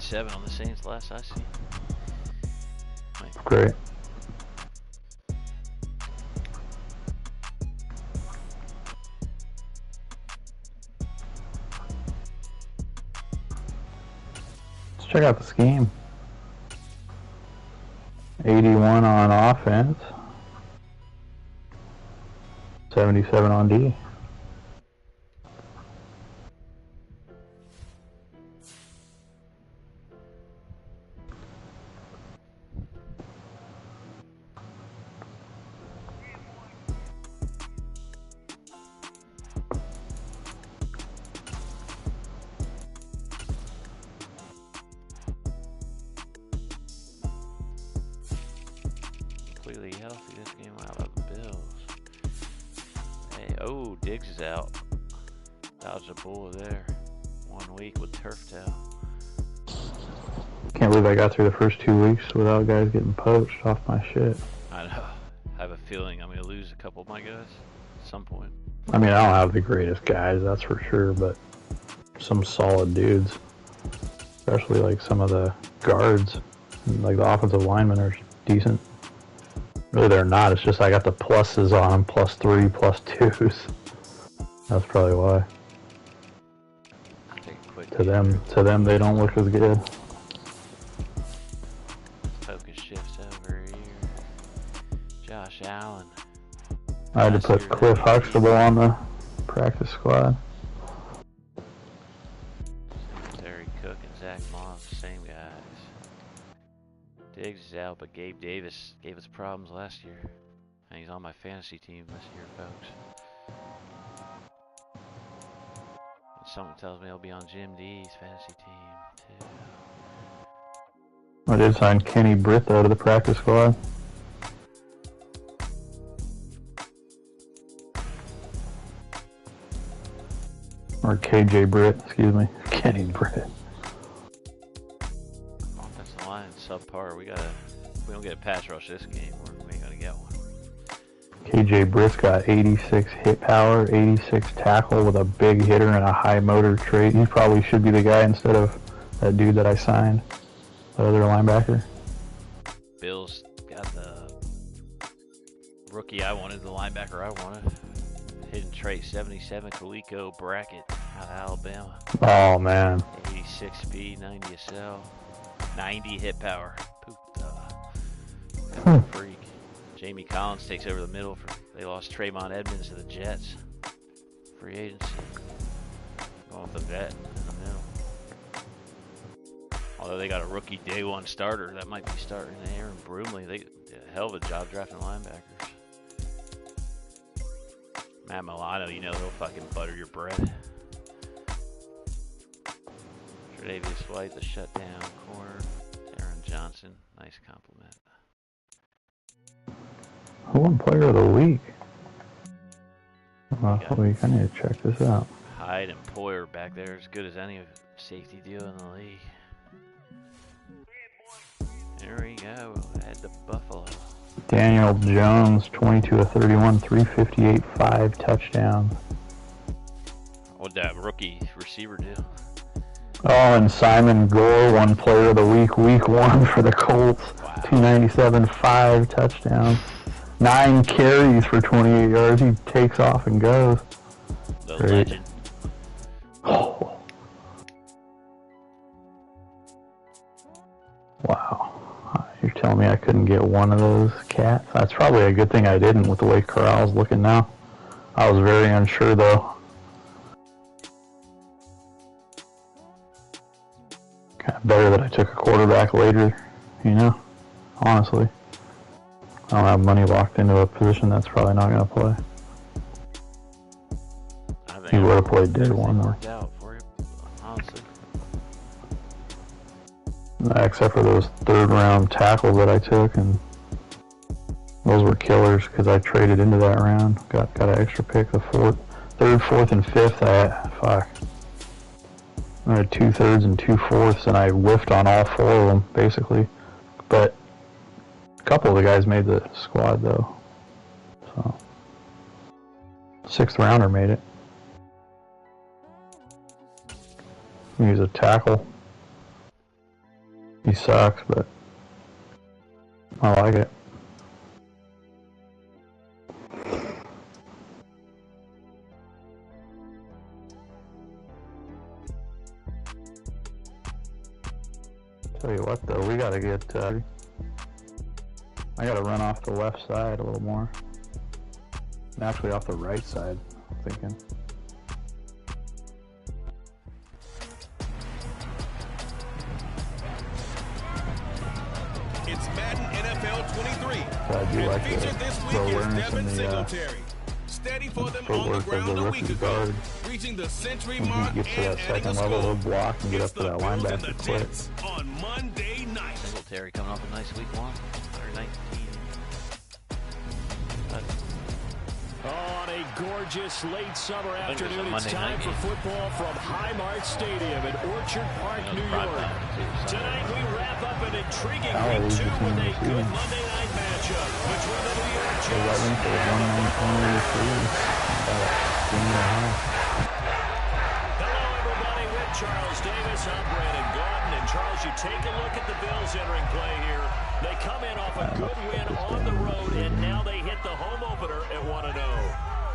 37 on the Saints last I see. Great. Let's check out the scheme. 81 on offense. 77 on D. Completely healthy this game. Wow, about the Bills. Hey, oh, Diggs is out. Dodged a bullet there. 1 week with turf tail. Can't believe I got through the first 2 weeks without guys getting poached off my shit. I know. I have a feeling I'm going to lose a couple of my guys at some point. I mean, I don't have the greatest guys, that's for sure, but some solid dudes. Especially like some of the guards. Like the offensive linemen are decent. Really, they're not. It's just I got the pluses on them, +3, +2s. That's probably why. Take a quick To them, they don't look as good. Focus shifts over here. Josh Allen. I had to put Cliff Huxtable on the practice squad. Terry Cook and Zach Moss, same guys. Diggs is out, but Gabe Davis gave us problems last year. And he's on my fantasy team this year, folks. And something tells me he'll be on Jim D's fantasy team, too. I did sign Kenny Britt, though, to the practice squad. Or KJ Britt, excuse me. Kenny Britt. Offensive line subpar. If we don't get a pass rush this game, we ain't gonna get one. KJ Britt's got 86 hit power, 86 tackle with a big hitter and a high motor trait. He probably should be the guy instead of that dude that I signed, the other linebacker. Bills got the rookie I wanted, the linebacker I wanted. Hidden trait 77, Coleco Brackett out of Alabama. Oh, man. 86 speed, 90 SL, 90 hit power. Freak. Jamie Collins takes over the middle. They lost Trayvon Edmonds to the Jets. Free agency. Going with the vet in the middle. Although they got a rookie day one starter that might be starting Aaron Brumley. They did a hell of a job drafting linebackers. Matt Milano, you know they'll fucking butter your bread. Tre'Davious White, the shutdown corner. Aaron Johnson, nice compliment. Who won Player of the Week? Last week, I need to check this out. Hyde and Poyer back there, as good as any safety deal in the league. There we go, head to Buffalo. Daniel Jones, 22 of 31, 358, 5 touchdowns. What'd that rookie receiver do? Oh, and Simon Gore won Player of the Week, week 1 for the Colts. Wow. 297, 5 touchdowns. 9 carries for 28 yards. He takes off and goes. The legend. Oh. Wow. You're telling me I couldn't get one of those cats? That's probably a good thing I didn't with the way Corral's looking now. I was very unsure, though. Kind of better that I took a quarterback later, you know? Honestly. I don't have money locked into a position that's probably not going to play. He would have played day one, though. Worked out for you, honestly. Except for those third-round tackles that I took, and those were killers because I traded into that round. Got an extra pick. The third, fourth, and fifth. I had 2 thirds and 2 fourths, and I whiffed on all 4 of them basically. But a couple of the guys made the squad though. So 6th rounder made it. He was a tackle. He sucks, but I like it. Tell you what though, we gotta get, I gotta run off the left side a little more. Actually off the right side, I'm thinking. It's Madden NFL 23. So I do like featured the this week is Devin Singletary. Steady for them on the ground a week ago, reaching the century mark and adding a second score. Level, he'll block and get up to that linebacker quick. On Monday night. Singletary coming off a nice week 1, 119. On a gorgeous late summer afternoon, it's time for football from Highmark Stadium in Orchard Park, New York. Tonight we wrap up an intriguing week 2 with a good Monday night matchup between the New York Jets and the Hello, everybody. With Charles Davis, I'm Brandon Gordon. And Charles, you take a look at the Bills entering play here. They come in off a good win on the road, and now they hit the home opener at 1-0.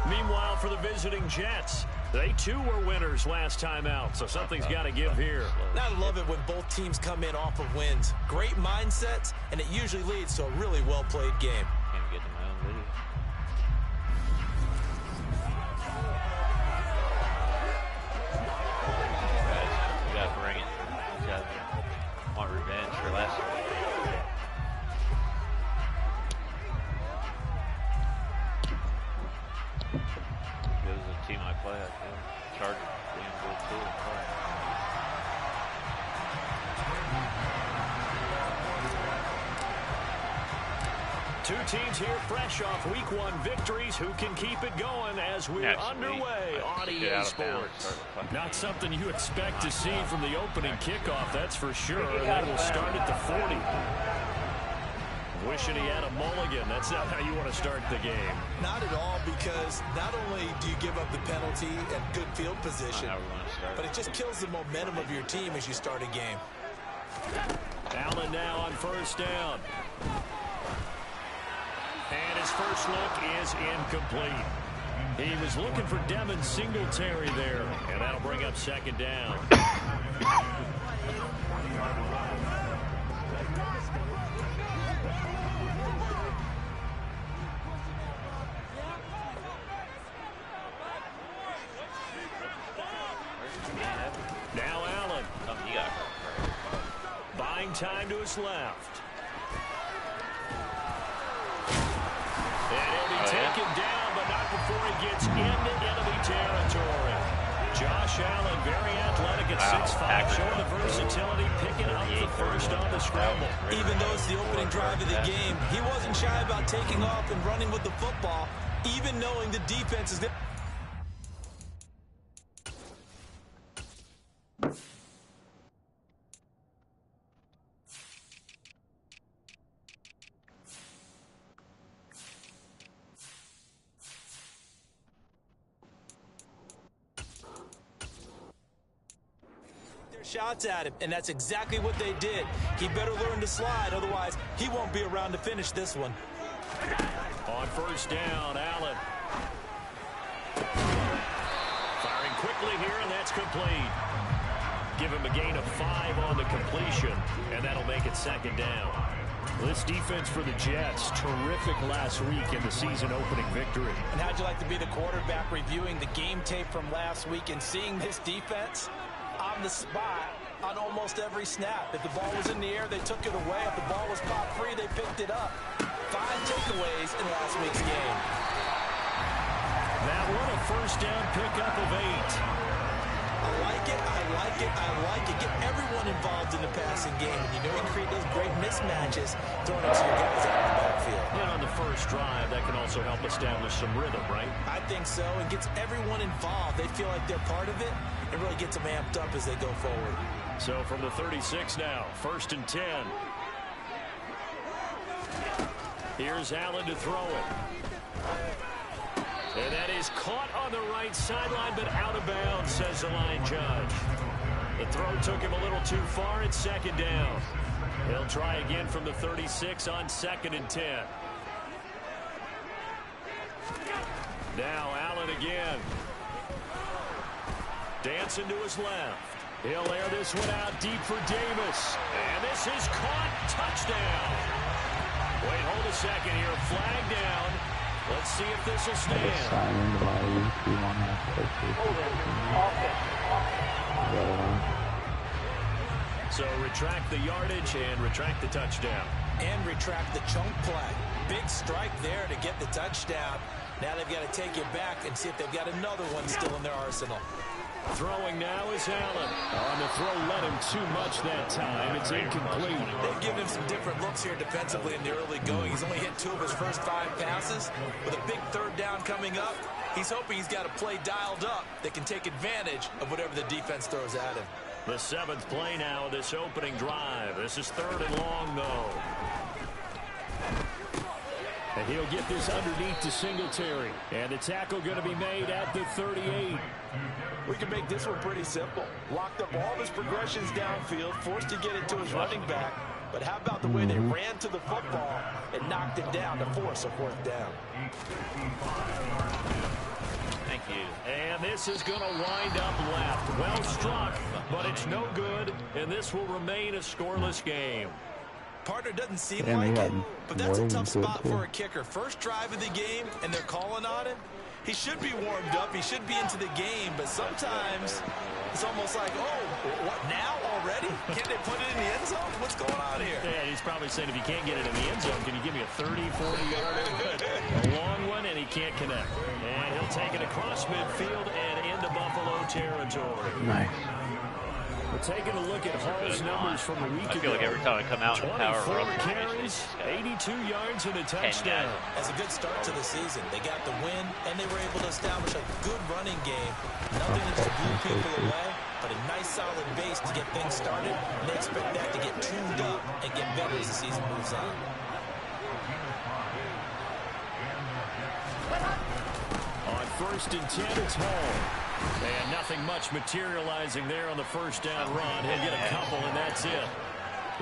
Meanwhile, for the visiting Jets, they too were winners last time out, so something's got to give here. I love it when both teams come in off of wins. Great mindsets, and it usually leads to a really well-played game. Can't get to my own video. Guys, we gotta bring it. These guys want revenge for last week. This is a team I play, I feel. Chargers being good too. Two teams here fresh off week 1 victories. Who can keep it going as we're underway on EA Sports? Not something you expect to see from the opening kickoff, that's for sure. That will start at the 40. Wishing he had a mulligan. That's not how you want to start the game. Not at all, because not only do you give up the penalty and good field position, but it just kills the momentum of your team as you start a game. Allen now on first down. And his first look is incomplete. He was looking for Devin Singletary there, and that'll bring up second down. Now Allen. Buying time to his left. And he'll be taken down, but not before he gets into enemy territory. Josh Allen, very athletic at 6'5", showing the versatility, picking up the first on the scramble. Even though it's the opening drive of the game, he wasn't shy about taking off and running with the football, even knowing the defense is there. Shots at him, and that's exactly what they did. He better learn to slide, otherwise he won't be around to finish this one. On first down, Allen. Firing quickly here, and that's complete. Give him a gain of 5 on the completion, and that'll make it second down. This defense for the Jets, terrific last week in the season-opening victory. And how'd you like to be the quarterback reviewing the game tape from last week and seeing this defense on the spot on almost every snap? If the ball was in the air, they took it away. If the ball was caught free, they picked it up. 5 takeaways in last week's game. That one a first down pickup of 8. I like it, I like it, I like it. Get everyone involved in the passing game. And you know you create those great mismatches throwing it to your guys out of the backfield. And on the first drive, that can also help establish some rhythm, right? I think so, and gets everyone involved. They feel like they're part of it, and really gets them amped up as they go forward. So from the 36 now, 1st and 10. Here's Allen to throw it. And that is caught on the right sideline, but out of bounds, says the line judge. The throw took him a little too far. It's second down. He'll try again from the 36 on 2nd and 10. Now Allen again. Dancing to his left. He'll air this one out deep for Davis. And this is caught. Touchdown. Wait, hold a second here. Flag down. Let's see if this will stand. So retract the yardage and retract the touchdown. And retract the chunk play. Big strike there to get the touchdown. Now they've got to take it back and see if they've got another one still in their arsenal. Throwing now is Allen. On the throw, let him too much that time. It's incomplete. They've given him some different looks here defensively in the early going. He's only hit 2 of his first 5 passes. With a big 3rd down coming up, he's hoping he's got a play dialed up that can take advantage of whatever the defense throws at him. The 7th play now of this opening drive. This is 3rd and long, though. And he'll get this underneath to Singletary. And the tackle going to be made at the 38. We can make this one pretty simple. Locked up all of his progressions downfield, forced to get it to his running back. But how about the way they ran to the football and knocked it down to force a 4th down? Thank you. And this is going to wind up left. Well struck, but it's no good. And this will remain a scoreless game. Partner doesn't seem like it, but that's a tough spot for a kicker. First drive of the game, and they're calling on him. He should be warmed up. He should be into the game, but sometimes it's almost like, oh, what now already? Can't they put it in the end zone? What's going on here? Yeah, he's probably saying if you can't get it in the end zone, can you give me a 30, 40-yarder? A long one, and he can't connect. And he'll take it across midfield and into Buffalo territory. Nice. We're taking a look at Hall's numbers from a week ago. I feel like every time I come out in power 24 carries, 82 yards, and a touchdown. That's a good start to the season. They got the win, and they were able to establish a good running game. Nothing that just blew people away, but a nice solid base to get things started. And they expect that to get tuned up and get better as the season moves on. On 1st and 10, it's Hall. And nothing much materializing there on the first down run. He'll get a couple, and that's it.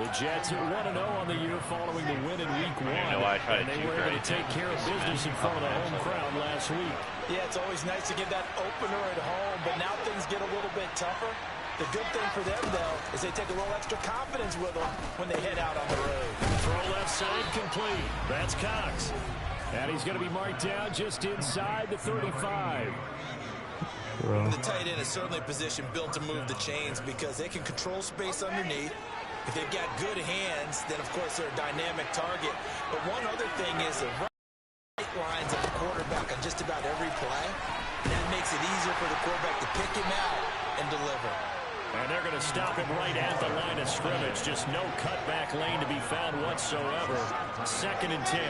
The Jets are 1-0 on the year following the win in Week 1. And they were able to take care of business in front of the home crowd last week. Yeah, it's always nice to get that opener at home, but now things get a little bit tougher. The good thing for them, though, is they take a little extra confidence with them when they head out on the road. Throw left side complete. That's Cox. And he's going to be marked down just inside the 35. The tight end is certainly a position built to move the chains because they can control space underneath. If they've got good hands, then, of course, they're a dynamic target. But one other thing is the right lines of the quarterback on just about every play. And that makes it easier for the quarterback to pick him out and deliver. And they're going to stop him right at the line of scrimmage. Just no cutback lane to be found whatsoever. 2nd and 10.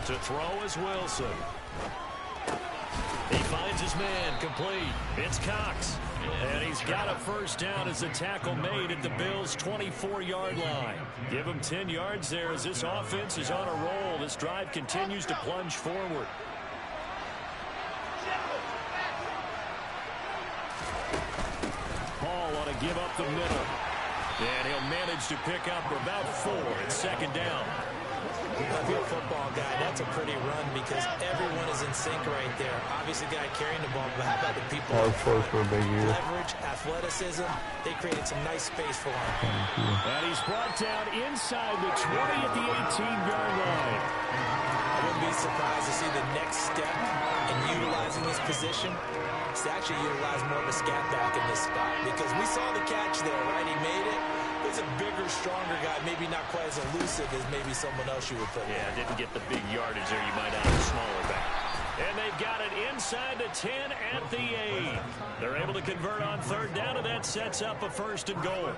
To throw is Wilson. He finds his man complete. It's Cox. And he's got a first down as the tackle made at the Bills' 24-yard line. Give him 10 yards there as this offense is on a roll. This drive continues to plunge forward. Hall ought to give up the middle. And he'll manage to pick up about 4 at 2nd down. If you're a football guy, that's a pretty run because everyone is in sync right there. Obviously, the guy carrying the ball, but how about the people? For a big year. Leverage, athleticism. They created some nice space for him. And he's brought down inside the 20 at the 18-yard line. I wouldn't be surprised to see the next step in utilizing this position is to actually utilize more of a scat back in this spot because we saw the catch there, right? He made it. He's a bigger, stronger guy, maybe not quite as elusive as maybe someone else you would put. Yeah, didn't get the big yardage there. You might have a smaller back. And they've got it inside the 10 at the 8. They're able to convert on 3rd down, and that sets up a 1st and goal.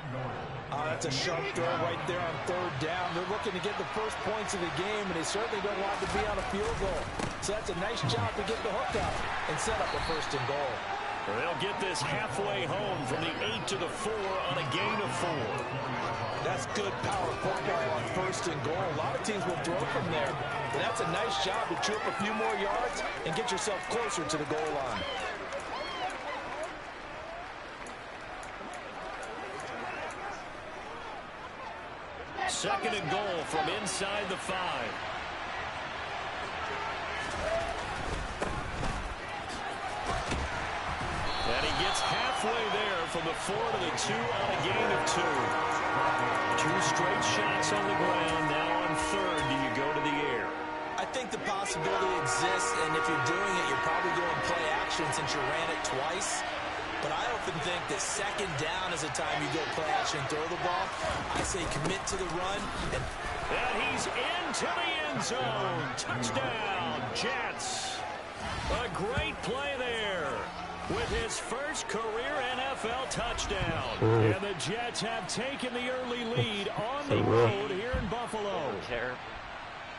That's a sharp throw right there on 3rd down. They're looking to get the first points of the game, and they certainly don't want to be on a field goal. So that's a nice job to get the hook up and set up a 1st and goal. They'll get this halfway home from the 8 to the 4 on a gain of 4. That's good power football on 1st and goal. A lot of teams will throw from there. But that's a nice job to chew up a few more yards and get yourself closer to the goal line. Second and goal from inside the 5. And he gets halfway there from the 4 to the 2 on a gain of 2. 2 straight shots on the ground. Now on 3rd, do you go to the air? I think the possibility exists, and if you're doing it, you're probably going play action since you ran it twice. But I often think that 2nd down is a time you go play action and throw the ball. I say commit to the run. And he's into the end zone. Touchdown, Jets. A great play there with his first career NFL touchdown. And the Jets have taken the early lead on the road here in Buffalo.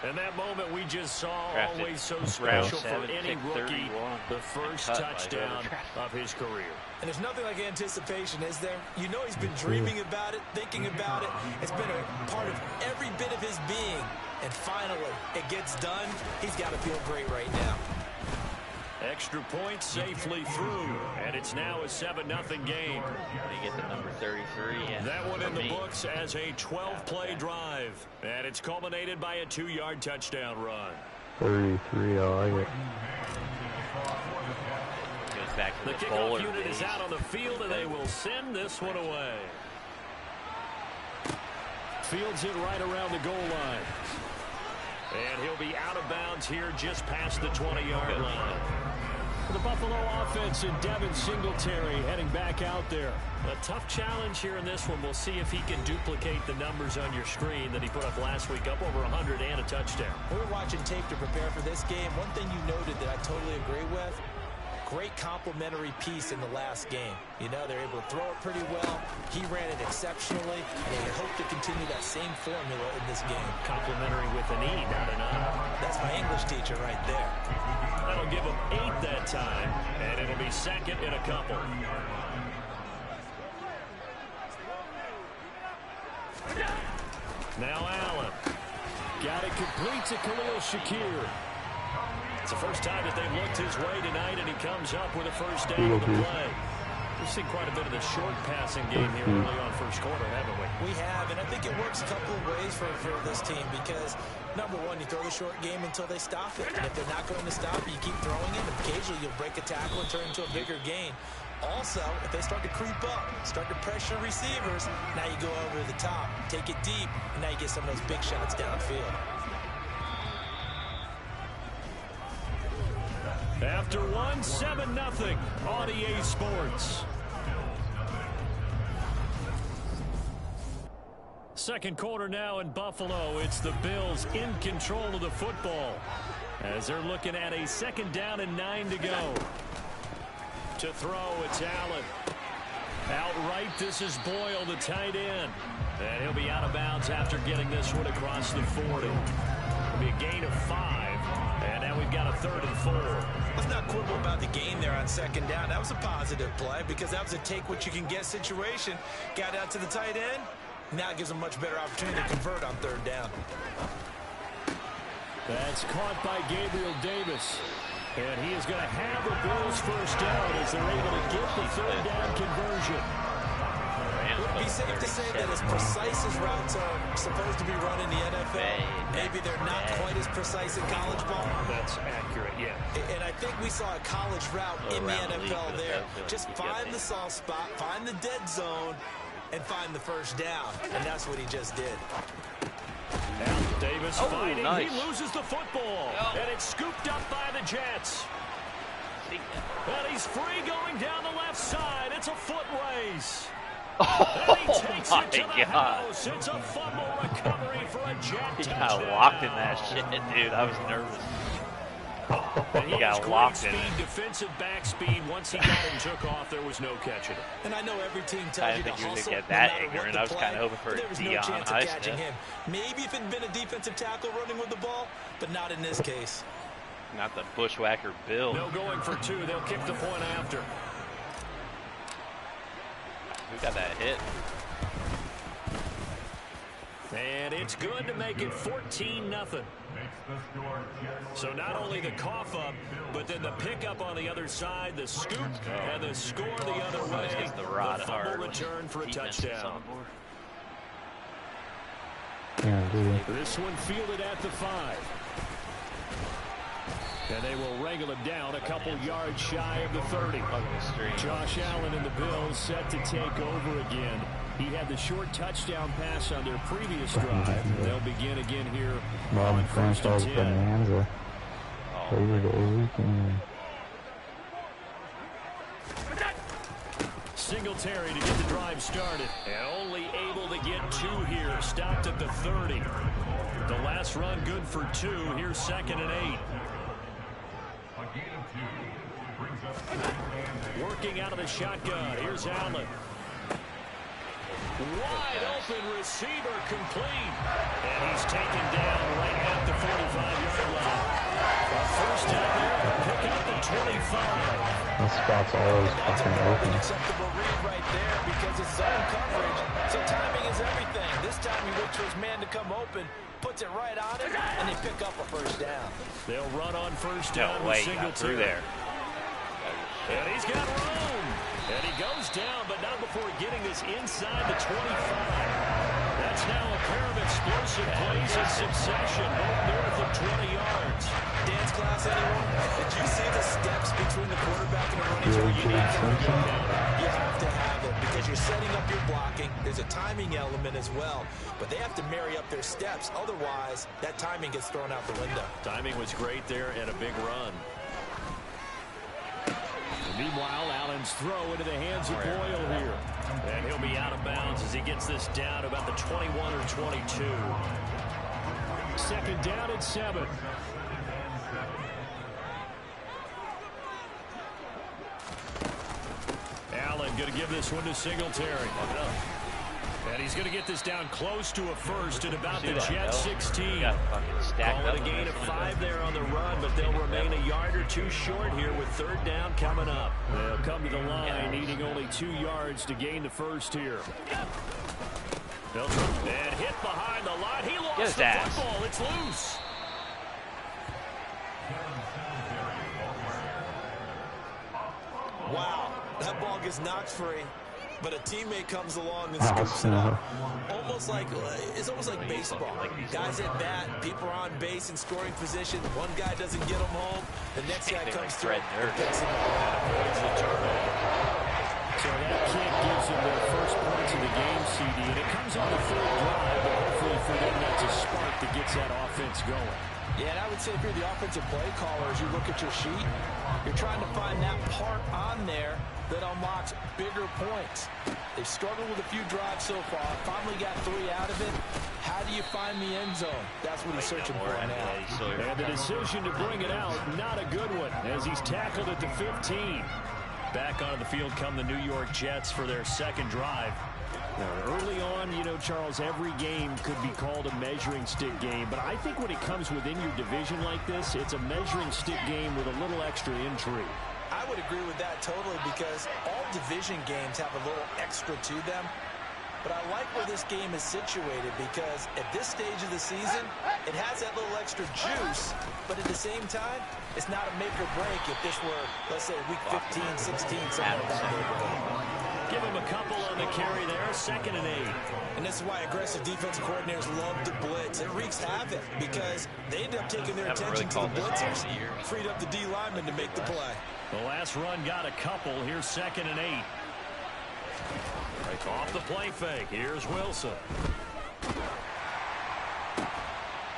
And that moment we just saw, always so special for any rookie, the first touchdown of his career. And there's nothing like anticipation, is there? You know he's been dreaming about it, thinking about it. It's been a part of every bit of his being. And finally, it gets done. He's got to feel great right now. Extra point safely through, and it's now a 7-0 game. They get the number 33. Yeah, that one in the books as a 12-play drive, and it's culminated by a 2-yard touchdown run. 33, I like it. Goes back to the kickoff unit is out on the field, and they will send this one away. Fields it right around the goal line. And he'll be out of bounds here just past the 20-yard line. The Buffalo offense and Devin Singletary heading back out there. A tough challenge here in this one. We'll see if he can duplicate the numbers on your screen that he put up last week, up over 100 and a touchdown. We were watching tape to prepare for this game. One thing you noted that I totally agree with, great complementary piece in the last game. You know, they're able to throw it pretty well. He ran it exceptionally, and they hope to continue that same formula in this game. Complementary with an E, not an I. That's my English teacher right there. That'll give him 8 that time, and it'll be 2nd in a couple. Now Allen. Got it complete to Khalil Shakir. It's the first time that they've looked his way tonight, and he comes up with a first down on the play. We've seen quite a bit of the short passing game here early on first quarter, haven't we? We have, and I think it works a couple of ways for this team because, number one, you throw the short game until they stop it. And if they're not going to stop it, you keep throwing it, and occasionally you'll break a tackle and turn into a bigger gain. Also, if they start to creep up, start to pressure receivers, now you go over the top, take it deep, and now you get some of those big shots downfield. After one, 7-0 on EA Sports. Second quarter now in Buffalo. It's the Bills in control of the football as they're looking at a 2nd down and 9 to go. To throw, it's Allen. Outright, this is Boyle, the tight end. And he'll be out of bounds after getting this one across the 40. It'll be a gain of 5. And now we've got a 3rd and 4. Let's not quibble about the gain there on 2nd down. That was a positive play because that was a take-what-you-can-get situation. Got out to the tight end. Now it gives them a much better opportunity to convert on 3rd down. That's caught by Gabriel Davis. And he is going to have the Bills first down as they're able to get the 3rd down conversion. Would it be safe to say that as precise as routes are supposed to be run in the NFL, maybe they're not quite as precise in college ball? That's accurate, yeah. And I think we saw a college route in the NFL there. Just find the soft spot, find the dead zone, and find the first down. And that's what he just did. Now Davis fighting. Nice. He loses the football. And it's scooped up by the Jets. And he's free going down the left side. It's a foot race. Oh, and he takes it to the house. It's a fumble recovery for a Jet He touchdown. got locked in that shit, dude. I was nervous. He got locked in it. Defensive back speed. Once he got and took off, there was no catching it. And I know every team I tells you didn't to think you hustle. would get that no ignorant. I was kind of hoping for there was Dion no chance of catching Highsmith. him. Maybe if it had been a defensive tackle running with the ball, but not in this case. Not the bushwhacker Bill. No going for 2. They'll kick the point after. Who got that hit? And it's good to make it 14-0. So not only the cough up, but then the pickup on the other side, the scoop, and the score the other way. The rod the hard fumble return for a touchdown. This one fielded at the 5. And they will wrangle it down a couple yards shy of the 30. Josh Allen and the Bills set to take over again. He had the short touchdown pass on their previous drive. They'll begin again here on 1st and 10. Singletary to get the drive started. And only able to get 2 here. Stopped at the 30. The last run good for 2. Here's 2nd and 8. Working out of the shotgun. Here's Allen. Wide open receiver complete. And he's taken down right at the 45-yard line. A first down there. Pick up the 25. That spot's always fucking open. Acceptable read right there because it's zone coverage. So timing is everything. This time he waits for his man to come open, puts it right on him, and they pick up a first down. They'll run on first down with Singletary. There. And he's got room. And he goes down, but not before getting this inside the 25. That's now a pair of explosive plays in succession, both north of 20 yards. Dance class, anyone? Did you see the steps between the quarterback and the running back? You have to have it because you're setting up your blocking. There's a timing element as well, but they have to marry up their steps. Otherwise, that timing gets thrown out the window. Timing was great there and a big run. Meanwhile, Allen's throw into the hands of Boyle here. And he'll be out of bounds as he gets this down to about the 21 or 22. 2nd down and 7. Allen going to give this one to Singletary. And he's going to get this down close to a first at about the Jet 16. Call it a gain of 5 there on the run, but they'll remain a yard or 2 short here with 3rd down coming up. They'll come to the line, needing only 2 yards to gain the first here. And hit behind the line. He lost the football. It's loose. Wow, that ball gets knocked free. But a teammate comes along and scoops it up. It's almost like baseball. Guys at bat, people are on base in scoring position. One guy doesn't get them home. The next guy comes through and picks him up. So that kick gives them their first points of the game, CD. And it comes on the 3rd drive, but hopefully for them that's a spark that gets that offense going. Yeah, and I would say if you're the offensive play caller, as you look at your sheet, you're trying to find that part on there that unlocks bigger points. They've struggled with a few drives so far. Finally got 3 out of it. How do you find the end zone? That's what he's searching for now. And the decision to bring it out, not a good one, as he's tackled at the 15. Back onto the field come the New York Jets for their 2nd drive. Now, early on, you know, Charles, every game could be called a measuring stick game. But I think when it comes within your division like this, it's a measuring stick game with a little extra intrigue. I would agree with that totally because all division games have a little extra to them. But I like where this game is situated because at this stage of the season, it has that little extra juice. But at the same time, it's not a make or break if this were, let's say, week 15, 16, somewhere in that neighborhood. Give him a couple on the carry there, 2nd and 8. And this is why aggressive defensive coordinators love to blitz. It wreaks havoc because they end up taking their attention to the blitzers, freed up the D lineman to make the play. The last run got a couple. Here's 2nd and 8. Off the play fake. Here's Wilson.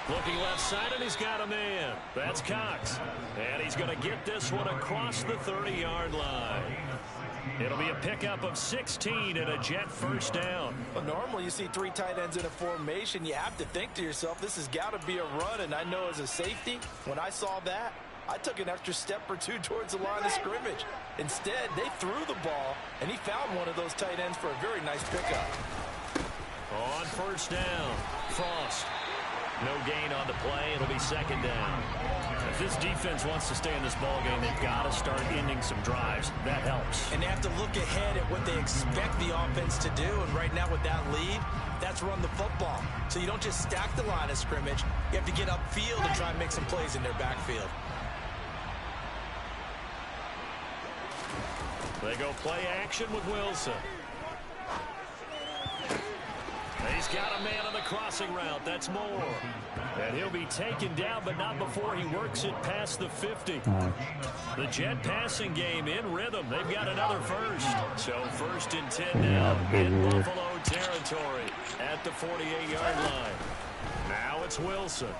Looking left side, and he's got a man. That's Cox. And he's going to get this one across the 30-yard line. It'll be a pickup of 16 and a Jet first down. Well, normally you see 3 tight ends in a formation. You have to think to yourself, this has got to be a run. And I know as a safety, when I saw that, I took an extra step or 2 towards the line of scrimmage. Instead, they threw the ball, and he found one of those tight ends for a very nice pickup. On first down, Frost. No gain on the play. It'll be 2nd down. If this defense wants to stay in this ballgame, they've got to start ending some drives. That helps. And they have to look ahead at what they expect the offense to do. And right now with that lead, that's run the football. So you don't just stack the line of scrimmage. You have to get upfield and try and make some plays in their backfield. They go play action with Wilson. He's got a man on the crossing route. That's Moore. And he'll be taken down, but not before he works it past the 50. The Jet passing game in rhythm. They've got another first. So 1st and 10 now in Buffalo territory at the 48-yard line. Now it's Wilson.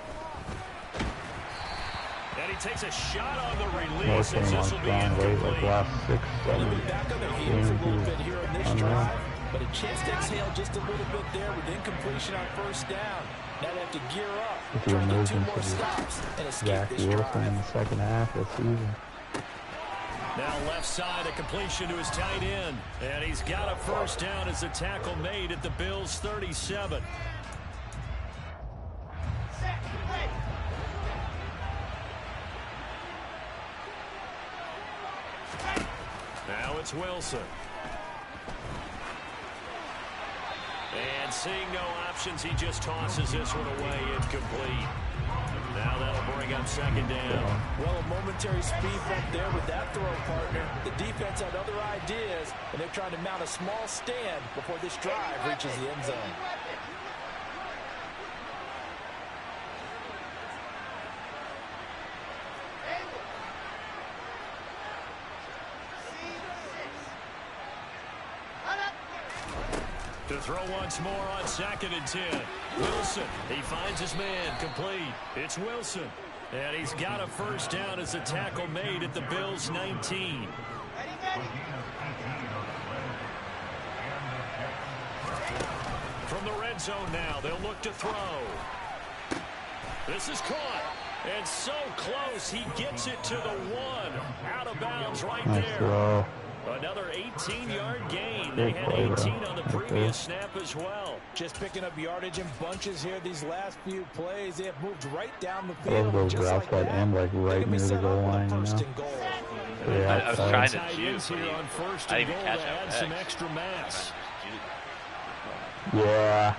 And he takes a shot on the release. This will be incomplete. They'll be back on their heels a little bit here in this drive. But a chance to exhale just a little bit there with incompletion on 1st down. Now they have to gear up, try and get 2 more stops, and escape this drive. In the second half of the season. Now left side, a completion to his tight end. And he's got a 1st down as the tackle made at the Bills' 37. Now it's Wilson. And seeing no options, he just tosses this one away, incomplete. Now that'll bring up 2nd down. Well, a momentary speed bump there with that throw, partner. The defense had other ideas, and they're trying to mount a small stand before this drive reaches the end zone. To throw once more on 2nd and 10. Wilson, he finds his man, complete. It's Wilson. And he's got a 1st down as the tackle made at the Bills' 19. From the red zone now, they'll look to throw. This is caught. And so close, he gets it to the 1. Out of bounds right there. Another 18-yard gain. They had 18 on the previous snap as well. Just picking up yardage in bunches here these last few plays. They have moved right down the field. Those routes that end like right near the goal line, you know? Yeah, I was trying to shoot, but here on 1st I and didn't goal catch to add some extra mass. Yeah.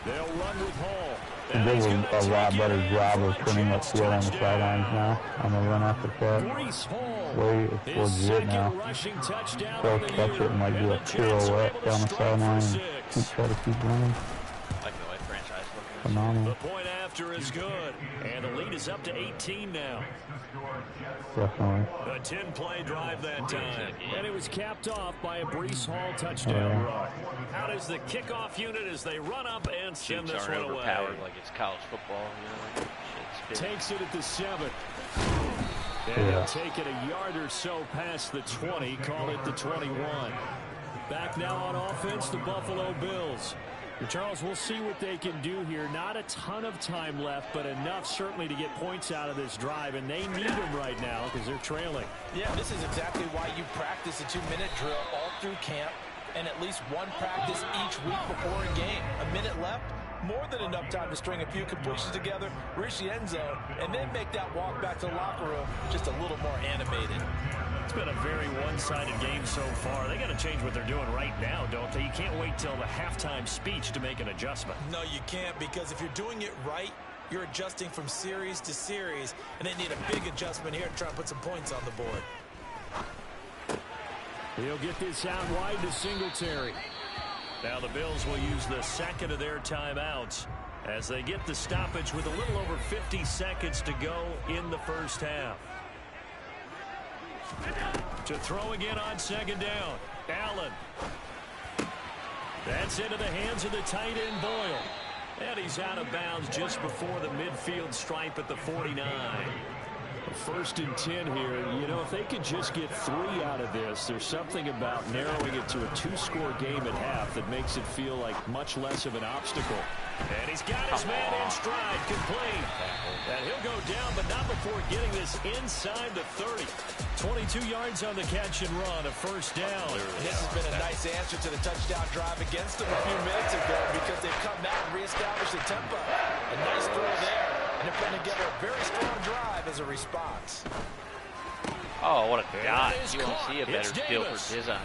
They'll run with Hall. They did a lot better job of turning up field on the sidelines now on the run after catch. Way it's legit now. They'll catch it and like do a pirouette down the sideline and try to keep running. Like the way franchise looking. Phenomenal. The point after is good. And the lead is up to 18 now. Definitely. A 10-play drive that time. And it was capped off by a Breece Hall touchdown run. How does the kickoff unit as they run up and send this one away? Overpowered like it's college football, you know? Takes it at the 7. And they'll take it a yard or so past the 20, call it the 21. Back now on offense, the Buffalo Bills. Charles, we'll see what they can do here. Not a ton of time left, but enough certainly to get points out of this drive, and they need them right now because they're trailing. Yeah, this is exactly why you practice a 2-minute drill all through camp and at least one practice each week before a game. A minute left, more than enough time to string a few completions together, reach the end zone, and then make that walk back to the locker room just a little more animated. It's been a very one-sided game so far. They got to change what they're doing right now, don't they? You can't wait till the halftime speech to make an adjustment. No, you can't, because if you're doing it right, you're adjusting from series to series, and they need a big adjustment here to try and put some points on the board. He'll get this out wide to Singletary. Now the Bills will use the second of their timeouts as they get the stoppage with a little over 50 seconds to go in the first half. To throw again on 2nd down. Allen. That's into the hands of the tight end Boyle. And he's out of bounds just before the midfield stripe at the 49. 1st and 10 here. You know, if they could just get 3 out of this, there's something about narrowing it to a 2-score game at half that makes it feel like much less of an obstacle. And he's got his man in stride, complete. And he'll go down, but not before getting this inside the 30. 22 yards on the catch and run, a 1st down. This has been a nice answer to the touchdown drive against them a few minutes ago because they've come out and reestablished the tempo. A nice throw there. And they're putting together a very strong drive as a response. Oh, what a dot. You won't see a better skill for Dizon today.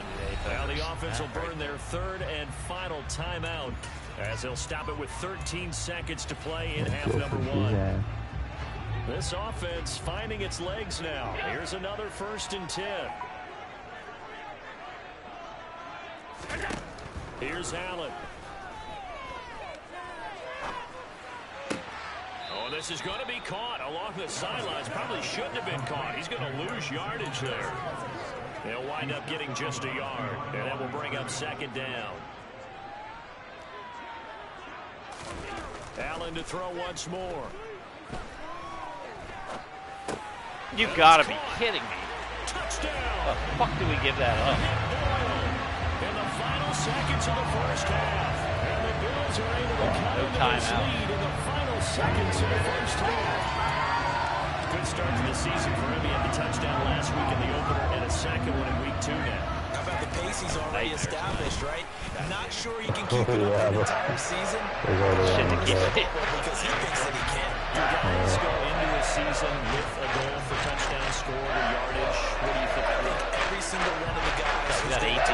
Now the offense will burn their third and final timeout as they'll stop it with 13 seconds to play in half number 1. This offense finding its legs now. Here's another 1st and 10. Here's Allen. Oh, this is going to be caught along the sidelines. Probably shouldn't have been caught. He's going to lose yardage there. They'll wind up getting just a yard, and that will bring up 2nd down. Allen to throw once more. You gotta be kidding me. Touchdown! The fuck do we give that up? In the final seconds of the first half, and the Bills are able to cut into this lead in the final seconds of the first half. Good start to the season for him. He had the touchdown last week in the opener and a second one in week 2 now. How about the pace he's already established, right? Not sure he can keep it up for the entire season. Because he thinks that he can. Do guys go into a season with a goal for touchdown score or yardage? What do you think? I think every single one of the guys who's got 18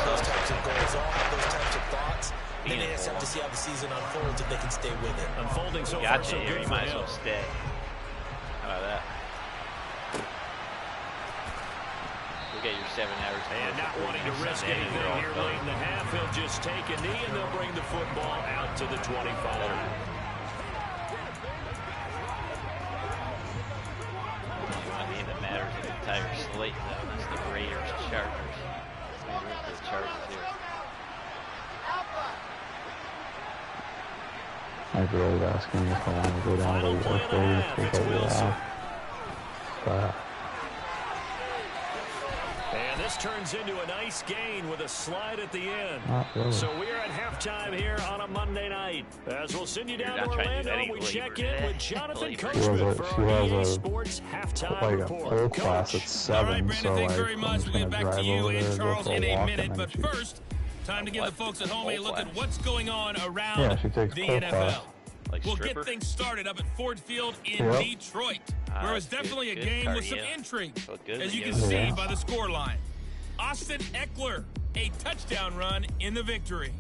those types of goals, all have those types of thoughts. Then they just have to see how the season unfolds if they can stay with it. Unfolding so far so good. You might as well stay. How about that? We'll get your 7 hours. And not wanting to risk anything here late in the half, he'll just take a knee and they'll bring the football out to the 25. That matters in the entire slate, though. That's the Raiders, Chargers. The Chargers here. My girl's asking me if I want to go down to the work and take over the house. And this turns into a nice gain with a slide at the end. Really. So we are at halftime here on a Monday night. As we'll send you down to Orlando, we check in with Jonathan Coachman for our EA Sports Halftime Report. Whole class at 7, all right, Brandon, so thanks very I'm much. just We'll going get to back to drive you over there, and go Charles for in a a walk, minute. and But then first, time to give the folks at home a look at what's going on around Yeah, she takes the cold NFL. class. Like We'll stripper? get things started up at Ford Field in Detroit, where it's definitely a game with some intrigue, as you can see by the scoreline. Austin Eckler, a touchdown run in the victory.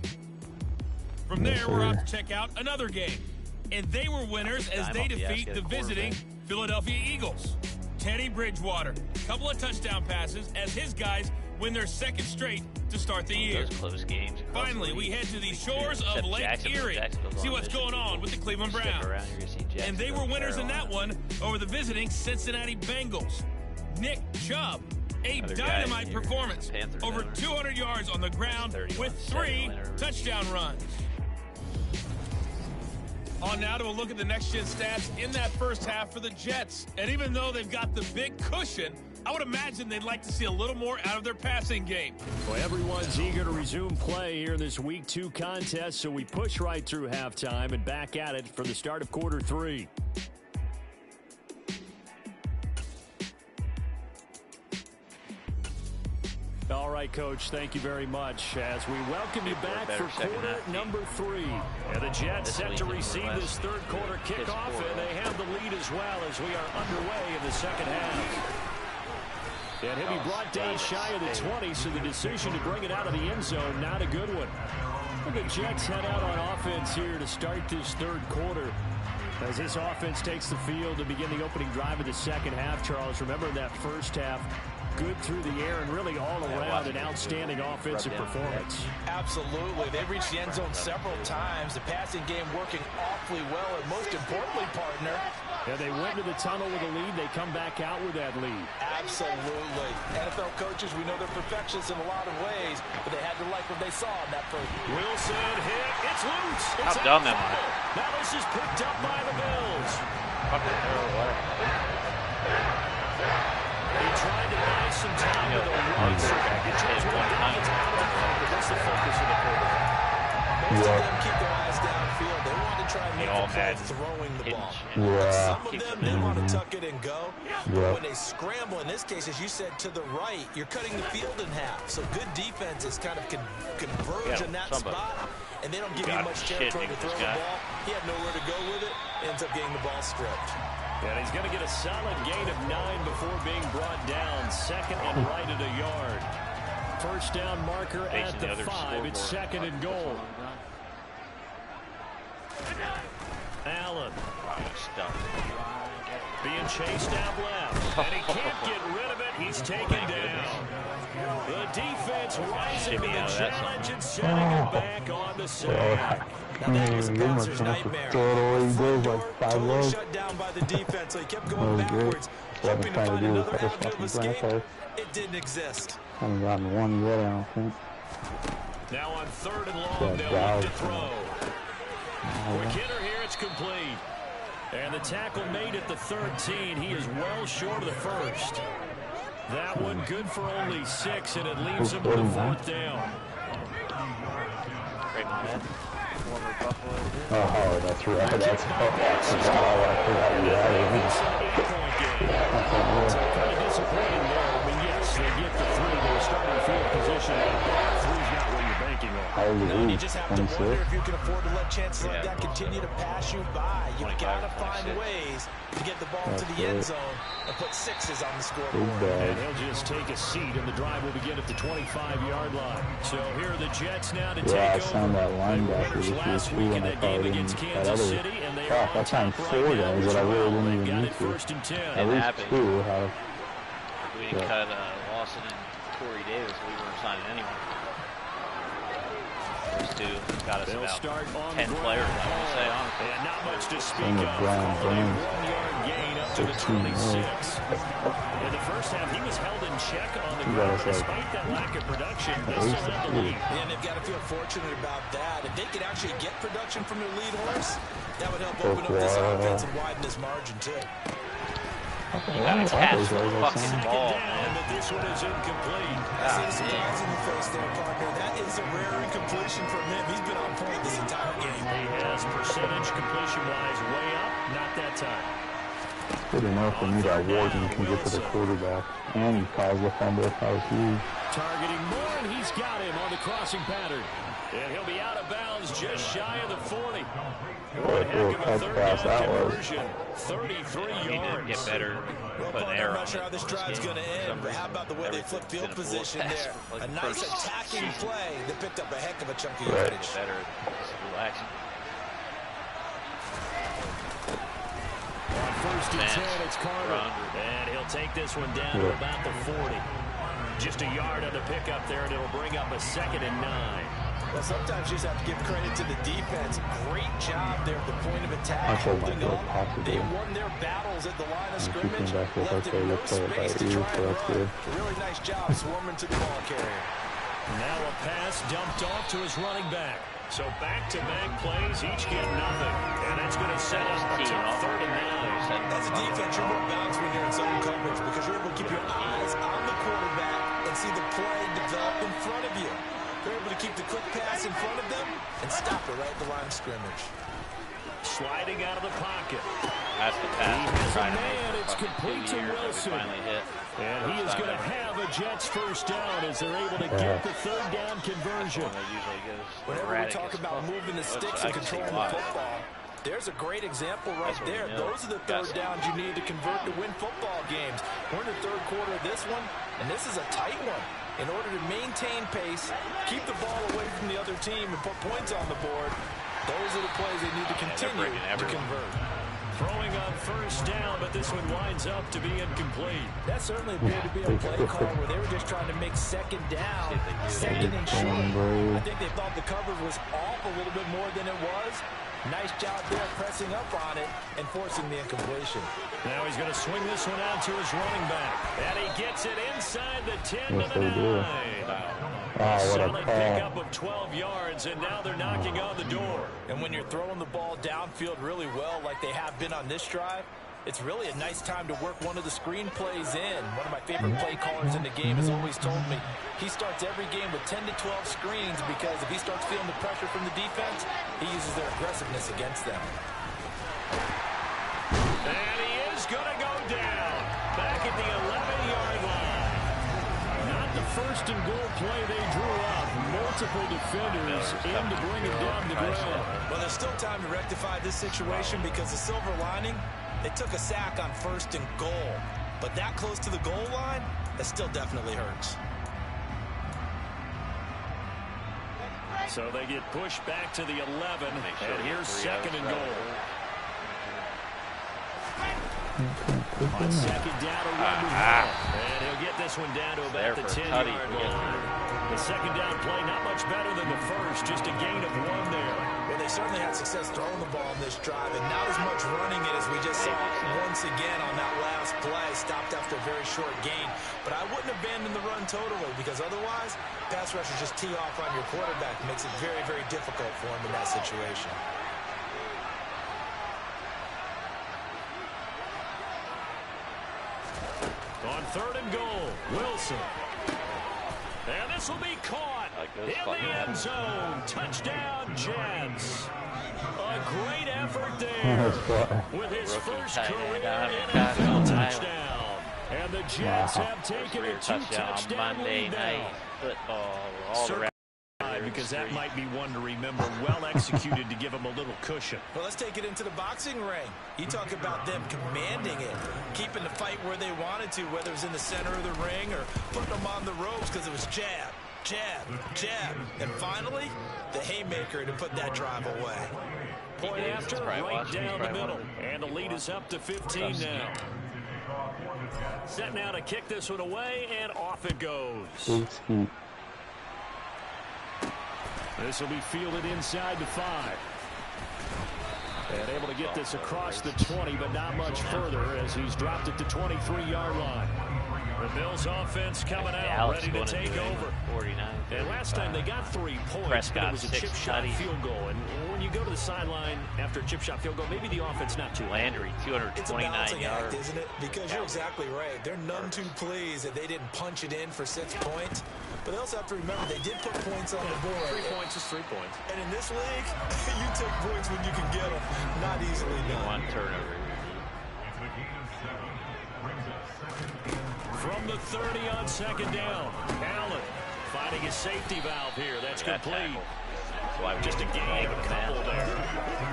From there, we're off to check out another game. And they were winners as they defeat the visiting Philadelphia Eagles. Teddy Bridgewater, couple of touchdown passes as his guys win their 2nd straight to start the year. Those close games. Finally, we head to the shores of Lake Erie. See what's going on with the Cleveland Browns. And they were winners in that one over the visiting Cincinnati Bengals. Nick Chubb, a dynamite performance. Over 200 yards on the ground with 3 touchdown runs. On now to a look at the next-gen stats in that first half for the Jets. And even though they've got the big cushion, I would imagine they'd like to see a little more out of their passing game. Well, everyone's eager to resume play here in this Week 2 contest, so we push right through halftime and back at it for the start of quarter 3. All right, Coach, thank you very much as we welcome you back for quarter number 3. And the Jets set to receive this third quarter kickoff, and they have the lead as well as we are underway in the second half. And he'll be brought down shy of the 20, so the decision to bring it out of the end zone, not a good one. Well, the Jets head out on offense here to start this third quarter. As this offense takes the field to begin the opening drive of the second half, Charles, remember that first half, good through the air and really all around an outstanding offensive performance. Absolutely. They've reached the end zone several times. The passing game working awfully well, and most importantly, partner, yeah, they went to the tunnel with a lead. They come back out with that lead. Absolutely. NFL coaches, we know they're perfectionists in a lot of ways, but they had to like what they saw in that first. Wilson hit. It's loose. How dumb am I? Now this is picked up by the Bills. He tried to buy some time with a run. He tries to run down the time, but that's the focus of the quarter. Most of them keep their eyes downfield. They want to try and make the play throwing the ball. Some of them, they want to tuck it and go. But when they scramble, in this case, as you said, to the right, you're cutting the field in half. So good defenses kind of converge in that spot, and they don't give you much territory to throw the ball. He had nowhere to go with it. ends up getting the ball stripped. And he's going to get a solid gain of 9 before being brought down. Second and right at a yard. First down marker at the 5. It's second and goal. Allen. Being chased out left. And he can't get rid of it. He's taken down. The defense rising to the challenge and setting him back on the sack. Now that was a bouncer's nightmare. Totally shut down by the defense, so he kept going backwards, hoping to find another avenue of escape. It didn't exist. Haven't gotten one yet, I don't think. Now on 3rd and long, they'll look to throw. Quick hitter here, it's complete. And the tackle made at the 13. He is well short of the first. That one good for only 6, and it leaves him with a 4th down. Oh, that's right. That's kind of disappointing there. I mean, yes, they get the 3. They're starting field position. 3's not what you're banking on. You just have to wonder if you can afford to let chances like that continue to pass you by. You've got to find ways to get the ball to the end zone and put 6s on the scoreboard. And he'll just take a seat, and the drive will begin at the 25-yard line. So here are the Jets now to take over. That linebacker last week in that game against Kansas City, and they are I signed 4 guys that I really didn't even need to. At least 2 have. We cut Lawson and Corey Davis. We weren't signing anyone. Those 2 got us about 10 players, I want to say, honestly. And not much to speak of. A 1-yard gain up to the 26. In the first half, he was held in check on the ground. Despite that lack of production, they still had the lead. And they've got to feel fortunate about that. If they could actually get production from their lead horse, that would help open up this offense and widen this margin, too. You got to catch the fucking ball, man. But this one is incomplete. That's a surprising face there, partner. That is a rare incompletion from him. He's been on point this entire game. He has percentage completion-wise way up. Not that time. Good enough for me that Warden can get to the quarterback. And he caused the fumble. That was huge. Targeting Moore, and he's got him on the crossing pattern. And he'll be out of bounds just shy of the 40. What a cool touch pass that was. 33 yards. He did get better. I'm not sure how this drive's going to end, but how about the way they flip field position there? A nice attacking play that picked up a heck of a chunk of yardage. Better. Relaxing. On 1st and 10, it's Carter. And he'll take this one down to about the 40. Just a yard on the pickup there, and it'll bring up a 2nd and 9. Well, sometimes you just have to give credit to the defense. Great job there at the point of attack, holding up. They won their battles at the line of scrimmage, left in no space to try and run. Really nice job swarming to the ball carrier. Now a pass dumped off to his running back. So back-to-back plays, each get nothing. And that's going to set up a 3rd and 9. As a defense, you're more balanced when you're in zone coverage because you're able to keep your eyes on the quarterback and see the play develop in front of you. They're able to keep the quick pass in front of them and stop it right at the line of scrimmage. Sliding out of the pocket. That's the pass. He has a man. It's complete to Wilson. And he is going to have a Jets first down as they're able to get the 3rd down conversion. Whenever we talk about moving the sticks and controlling the football, there's a great example right there. Those are the 3rd downs you need to convert to win football games. We're in the 3rd quarter of this one, and this is a tight one. In order to maintain pace, keep the ball away from the other team, and put points on the board, those are the plays they need to continue to convert. Throwing on 1st down, but this one winds up to be incomplete. That certainly appeared to be a play call where they were just trying to make 2nd down, 2nd and short. I think they thought the coverage was off a little bit more than it was. Nice job there pressing up on it and forcing the incompletion. Now he's going to swing this one out to his running back. And he gets it inside the 10 to the 9. Solid pickup of 12 yards, and now they're knocking on the door. And when you're throwing the ball downfield really well like they have been on this drive, it's really a nice time to work one of the screen plays in. One of my favorite play callers in the game has always told me he starts every game with 10 to 12 screens because if he starts feeling the pressure from the defense, he uses their aggressiveness against them. And he is going to go down back at the 11-yard line. Not the first and goal play they drew up. Multiple defenders in to bring it down to the ground. Well, there's still time to rectify this situation because the silver lining, they took a sack on first and goal. But that close to the goal line, that still definitely hurts. So they get pushed back to the 11, and here's second and goal. On second down, a run to and he'll get this one down to about the 10-yard line. The second down play not much better than the first, just a gain of 1 there. Well, they certainly had success throwing the ball in this drive, and not as much running it as we just saw once again on that last play. Stopped after a very short gain. But I wouldn't abandon the run totally, because otherwise, pass rushers just tee off on your quarterback. It makes it very, very difficult for him in that situation. On third and goal, Wilson. And this will be caught in the end zone. Touchdown, Jets. A great effort there with his first career NFL touchdown. And the Jets have taken a 2-touchdown lead now. Football, because that might be one to remember. Well executed to give him a little cushion. Well, let's take it into the boxing ring. You talk about them commanding it, keeping the fight where they wanted to, whether it was in the center of the ring or putting them on the ropes because it was jab, jab, jab. And finally, the haymaker to put that drive away. Point after, right down the middle. And the lead is up to 15 now. Set now to kick this one away, and off it goes. This will be fielded inside the 5. And able to get this across the 20, but not much further as he's dropped it to 23-yard line. The Bills offense coming out, ready to take over. 49. And last time they got 3 points, but it was a chip shot field goal. And when you go to the sideline after a chip shot field goal, maybe the offense not too. Landry, 229 It's a balancing yards. act, isn't it? Because you're exactly right. They're none too pleased that they didn't punch it in for 6 points. But they also have to remember they did put points on the board. 3 points is 3 points. And in this league, you take points when you can get them. Not easily done. 1 turnover. From the 30 on second down, Allen finding his safety valve here. That's complete. Just a gain of a couple there.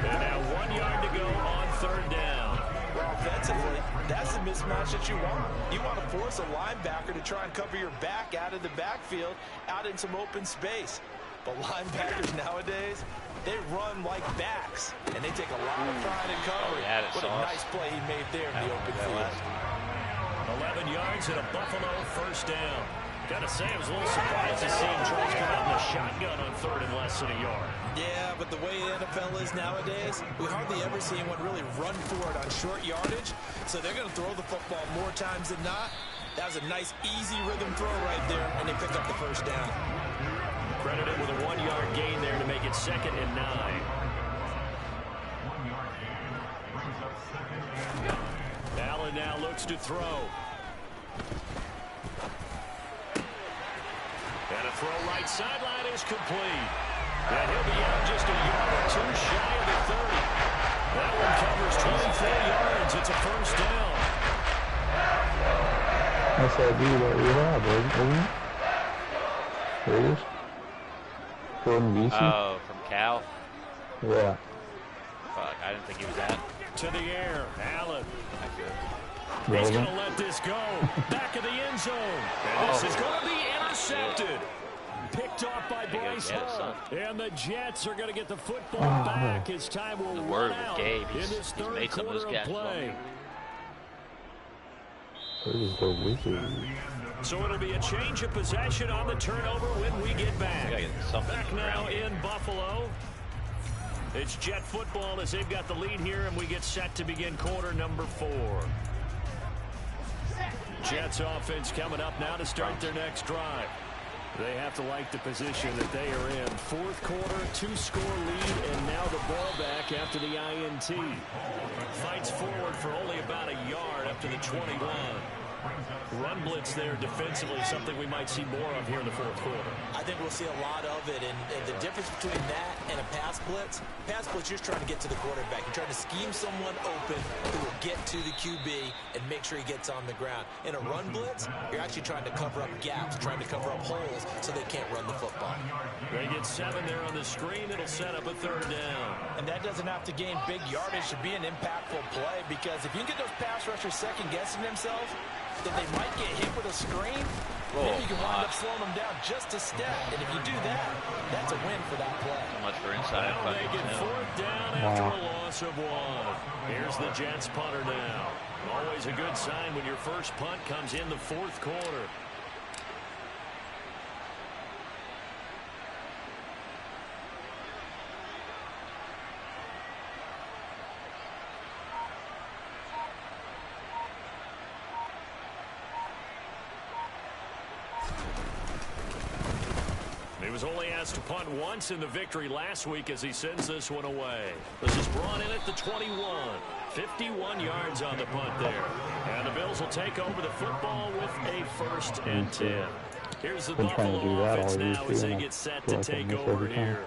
And now 1 yard to go on third down. Well, offensively, that's the mismatch that you want. You want to force a linebacker to try and cover your back out of the backfield, out in some open space. But linebackers nowadays, they run like backs, and they take a lot of pride in coverage. What a nice play he made there in the open field. 11 yards and a Buffalo first down. Gotta say, I was a little surprised to see him try to come out in the shotgun on third and less than a yard. Yeah, but the way the NFL is nowadays, we hardly ever see anyone really run for it on short yardage. So they're going to throw the football more times than not. That was a nice, easy rhythm throw right there, and they pick up the first down. Credited with a 1 yard gain there to make it 2nd and 9. Allen now looks to throw. And a throw right sideline is complete. And he'll be out just a yard or 2 shy of the 30. That one covers 24 yards. It's a first down. That's that dude that we have, isn't it? Raiders? Jordan Beasley? Oh, from Cal? Yeah. Fuck, I didn't think he was that. To the air, Allen. He's going to let this go. Back of the end zone. And this is going to be intercepted. Picked off by Bryce Hall. And the Jets are going to get the football back as time will run out in this third quarter of play. So it'll be a change of possession on the turnover when we get back. Back now in Buffalo. It's Jet football as they've got the lead here, and we get set to begin quarter number 4. Jets offense coming up now to start their next drive. They have to like the position that they are in. Fourth quarter, 2-score lead, and now the ball back after the INT. Fights forward for only about a yard up to the 21. Run blitz there defensively, something we might see more of here in the fourth quarter. I think we'll see a lot of it, and the difference between that and a pass blitz, you're trying to get to the quarterback. You're trying to scheme someone open who will get to the QB and make sure he gets on the ground. In a run blitz, you're actually trying to cover up gaps, trying to cover up holes so they can't run the football. They get 7 there on the screen. It'll set up a 3rd down. And that doesn't have to gain big yardage to be an impactful play, because if you can get those pass rushers second-guessing themselves, that they might get hit with a screen, maybe you can wind up slowing them down just a step. And if you do that, that's a win for that play. So much for inside. Now they get 4th down after a loss of 1. Here's the Jets punter now. Always a good sign when your first punt comes in the 4th quarter. He was only asked to punt once in the victory last week as he sends this one away. This is brought in at the 21. 51 yards on the punt there. And the Bills will take over the football with a 1st and 10. Here's the Buffalo offense now as they get set to take over here.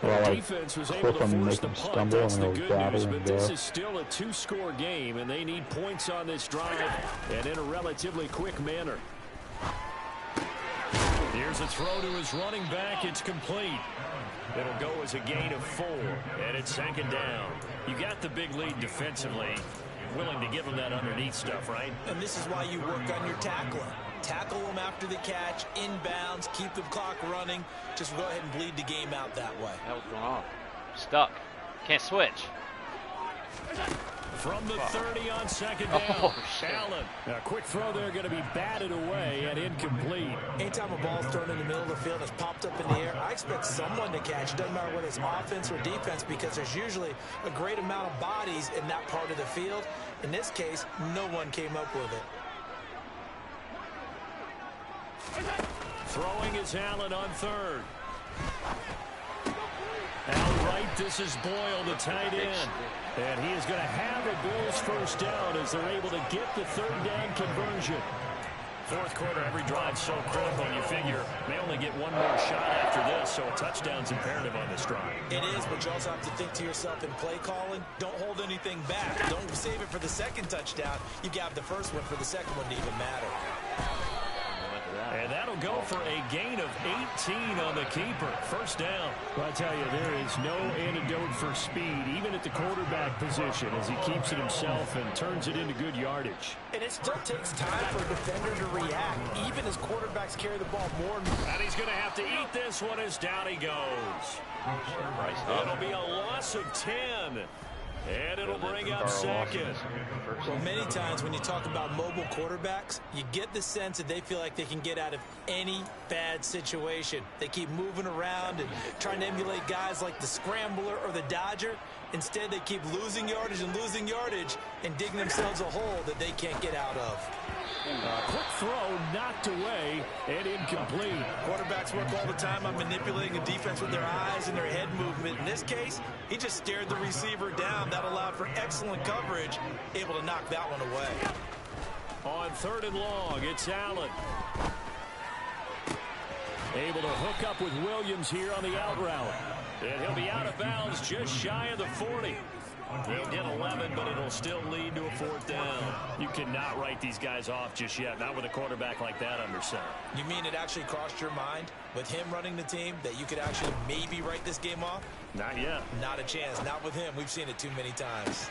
The defense was able to force the punt. That's the good news, but this is still a 2-score game, and they need points on this drive and in a relatively quick manner. Here's a throw to his running back. It's complete. It'll go as a gain of 4, and it's 2nd down. You got the big lead defensively. Willing to give them that underneath stuff, right? And this is why you work on your tackling. Tackle them after the catch, inbounds, keep the clock running. Just go ahead and bleed the game out that way. What's going on? Stuck. Can't switch. From the 30 on 2nd down. Allen. A quick throw there going to be batted away and incomplete. Anytime a ball's thrown in the middle of the field, it's popped up in the air, I expect someone to catch. It doesn't matter whether it's offense or defense, because there's usually a great amount of bodies in that part of the field. In this case, no one came up with it. Throwing is Allen on 3rd. Out right, this is Boyle, the tight end. And he is going to have a Bills 1st down as they're able to get the 3rd down conversion. 4th quarter, every drive so critical. You figure may only get one more shot after this, so a touchdown's imperative on this drive. It is, but you also have to think to yourself in play calling, don't hold anything back. Don't save it for the 2nd touchdown. You got the 1st one for the 2nd one to even matter. And that'll go for a gain of 18 on the keeper. 1st down. Well, I tell you, there is no antidote for speed, even at the quarterback position, as he keeps it himself and turns it into good yardage. And it still takes time for a defender to react, even as quarterbacks carry the ball more. And he's going to have to eat this one as down he goes. It'll be a loss of 10. And it'll bring up 2nd. Well, many times when you talk about mobile quarterbacks, you get the sense that they feel like they can get out of any bad situation. They keep moving around and trying to emulate guys like the Scrambler or the Dodger. Instead, they keep losing yardage and digging themselves a hole that they can't get out of. Quick throw knocked away and incomplete. Quarterbacks work all the time on manipulating a defense with their eyes and their head movement. In this case, he just stared the receiver down. That allowed for excellent coverage, able to knock that one away. On 3rd and long, it's Allen. Able to hook up with Williams here on the out route. And he'll be out of bounds just shy of the 40. He did 11, but it'll still lead to a 4th down. You cannot write these guys off just yet, not with a quarterback like that under center. You mean it actually crossed your mind with him running the team that you could actually maybe write this game off? Not yet. Not a chance. Not with him. We've seen it too many times.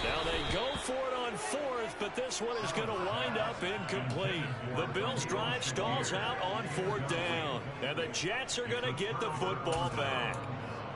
Now they go for it on 4th, but this one is going to wind up incomplete. The Bills' drive stalls out on 4th down, and the Jets are going to get the football back.